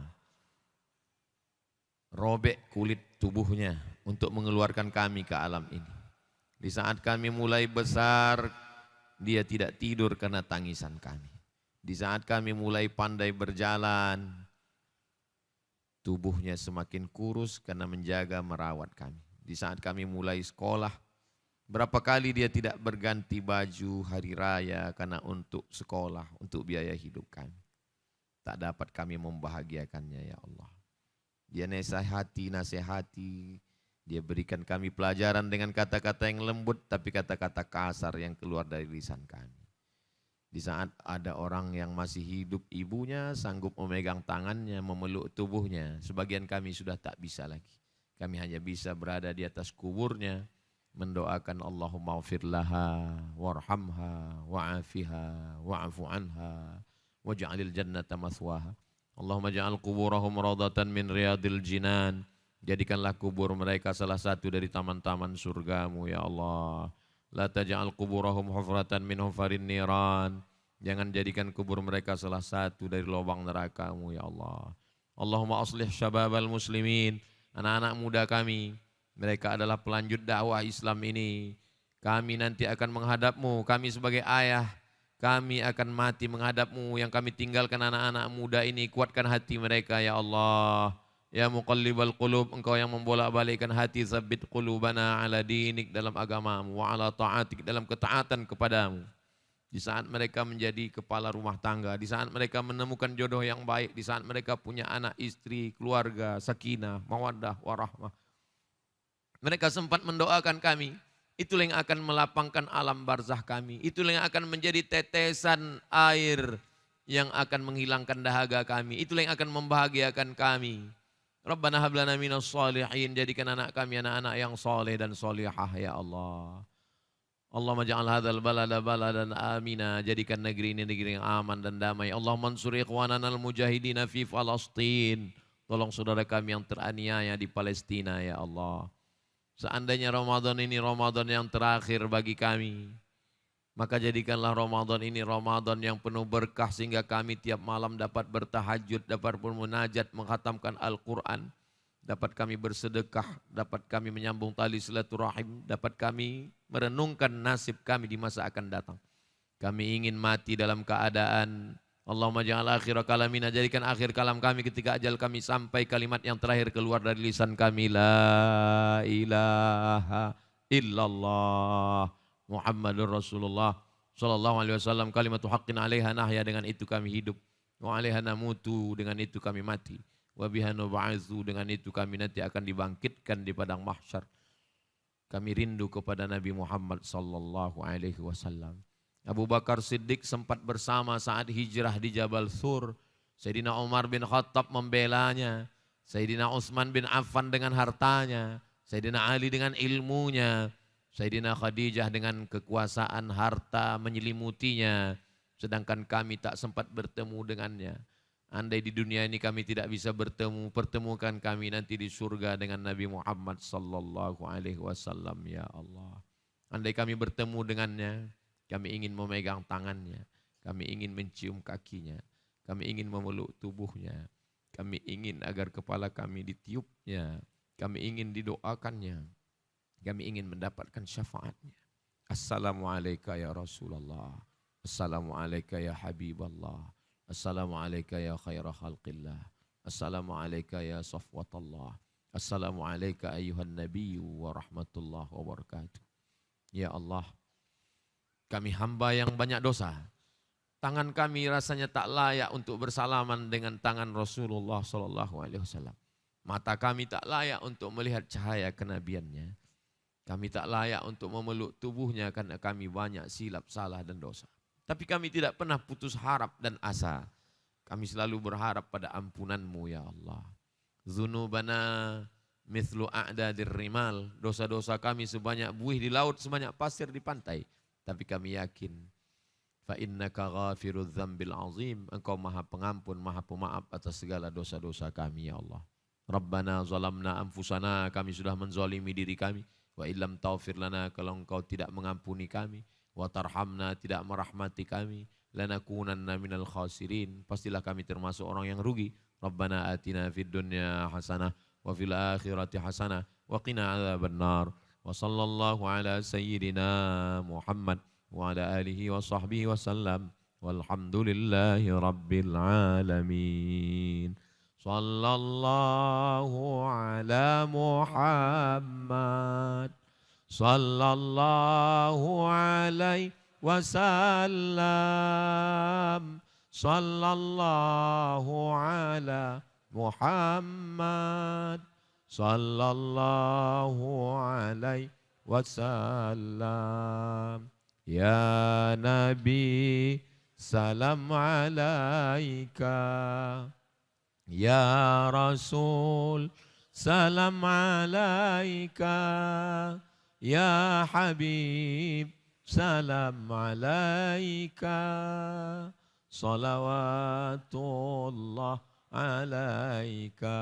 robek kulit tubuhnya untuk mengeluarkan kami ke alam ini. Di saat kami mulai besar, dia tidak tidur karena tangisan kami. Di saat kami mulai pandai berjalan, tubuhnya semakin kurus karena menjaga merawat kami. Di saat kami mulai sekolah, berapa kali dia tidak berganti baju hari raya karena untuk sekolah, untuk biaya hidup kami. Tak dapat kami membahagiakannya ya Allah. Dia nasihati, dia berikan kami pelajaran dengan kata-kata yang lembut tapi kata-kata kasar yang keluar dari lisan kami. Di saat ada orang yang masih hidup, ibunya sanggup memegang tangannya, memeluk tubuhnya. Sebagian kami sudah tak bisa lagi. Kami hanya bisa berada di atas kuburnya, mendoakan Allahumma ghfir laha, warhamha, wa'afiha, wa'afu anha, waj'alil jannata mathwaha. Allahumma ja'al kuburahum raudatan min riyadil jinan. Jadikanlah kubur mereka salah satu dari taman-taman surgamu ya Allah. La taj'al kuburahum hufratan min hufarin niran. Jangan jadikan kubur mereka salah satu dari lubang nerakamu ya Allah. Allahumma aslih syababal muslimin. Anak-anak muda kami, mereka adalah pelanjut dakwah Islam ini. Kami nanti akan menghadapmu, kami sebagai ayah, kami akan mati menghadapmu. Yang kami tinggalkan anak-anak muda ini, kuatkan hati mereka ya Allah. Ya muqallibal qulub, engkau yang membolak-balikkan hati, tsabbit qulubana ala dinik, dalam agamamu, wa ala ta'atik, dalam ketaatan kepadamu. Di saat mereka menjadi kepala rumah tangga, di saat mereka menemukan jodoh yang baik, di saat mereka punya anak, istri, keluarga, sakinah, mawaddah, warahmah. Mereka sempat mendoakan kami, itulah yang akan melapangkan alam barzah kami. Itulah yang akan menjadi tetesan air yang akan menghilangkan dahaga kami. Itulah yang akan membahagiakan kami. Rabbana hablana minas shalihin, jadikan anak kami anak-anak yang soleh dan solihah ya Allah. Allahumma ja'al hadzal balada baladan amina, jadikan negeri ini negeri yang aman dan damai. Allahumma ansur ikhwanana al-mujahidina fi Falastin. Tolong saudara kami yang teraniaya di Palestina ya Allah. Seandainya Ramadan ini Ramadan yang terakhir bagi kami, maka jadikanlah Ramadan ini Ramadan yang penuh berkah sehingga kami tiap malam dapat bertahajud, dapat bermunajat, menghatamkan Al-Quran, dapat kami bersedekah, dapat kami menyambung tali silaturahim, dapat kami merenungkan nasib kami di masa akan datang. Kami ingin mati dalam keadaan Allahumma ja'al akhira kalamina, jadikan akhir kalam kami ketika ajal kami sampai kalimat yang terakhir keluar dari lisan kami, la ilaha illallah Muhammadur Rasulullah sallallahu alaihi wasallam, kalimatu haqqin 'alaiha nahya, dengan itu kami hidup, wa 'alaiha namutu, dengan itu kami mati, wa biha nub'atsu, dengan itu kami nanti akan dibangkitkan di padang mahsyar. Kami rindu kepada Nabi Muhammad sallallahu alaihi wasallam. Abu Bakar Siddiq sempat bersama saat hijrah di Jabal Thur. Sayyidina Umar bin Khattab membelanya. Sayyidina Utsman bin Affan dengan hartanya. Sayyidina Ali dengan ilmunya. Sayyidina Khadijah dengan kekuasaan harta menyelimutinya. Sedangkan kami tak sempat bertemu dengannya. Andai di dunia ini kami tidak bisa bertemu, pertemukan kami nanti di surga dengan Nabi Muhammad sallallahu alaihi wasallam ya Allah. Andai kami bertemu dengannya, kami ingin memegang tangannya, kami ingin mencium kakinya, kami ingin memeluk tubuhnya, kami ingin agar kepala kami ditiupnya, kami ingin didoakannya, kami ingin mendapatkan syafaatnya. Assalamualaikum ya Rasulullah, Assalamualaikum ya Habiballah, Assalamualaikum ya khaira khalqillah, Assalamualaikum ya safwatallah, Assalamualaikum ayuhan nabiyyu wa rahmatullah wa barakatuh. Ya Allah, kami hamba yang banyak dosa. Tangan kami rasanya tak layak untuk bersalaman dengan tangan Rasulullah SAW. Mata kami tak layak untuk melihat cahaya kenabiannya. Kami tak layak untuk memeluk tubuhnya karena kami banyak silap, salah dan dosa. Tapi kami tidak pernah putus harap dan asa. Kami selalu berharap pada ampunanmu ya Allah. Dzunubana mithlu a'dadir rimal, dosa-dosa kami sebanyak buih di laut, sebanyak pasir di pantai. Tapi kami yakin, fa innaka ghafirudz dzambil azim, engkau maha pengampun, maha pemaaf atas segala dosa-dosa kami ya Allah. Rabbana zalamna anfusana, kami sudah menzalimi diri kami. Wa illam taufir lana, kalau engkau tidak mengampuni kami. Wa tarhamna, tidak merahmati kami. Lanakunanna minal khasirin, pastilah kami termasuk orang yang rugi. Rabbana atina fid dunya hasanah wa fil akhirati hasanah wa qina adzabannar. Wa sallallahu ala sayyidina Muhammad wa ala alihi wa sahbihi wa sallam. Walhamdulillahi rabbil alamin. Sallallahu ala Muhammad sallallahu alaihi wasallam. Sallallahu ala Muhammad sallallahu alaihi wasallam. Ya Nabi salam alaika, ya Rasul salam alaika, ya Habib salam alaika, salawatullah alaika.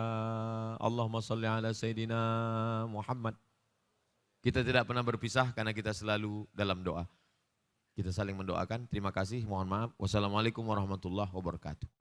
Allahumma salli ala Sayyidina Muhammad. Kita tidak pernah berpisah karena kita selalu dalam doa. Kita saling mendoakan. Terima kasih, mohon maaf. Wassalamualaikum warahmatullahi wabarakatuh.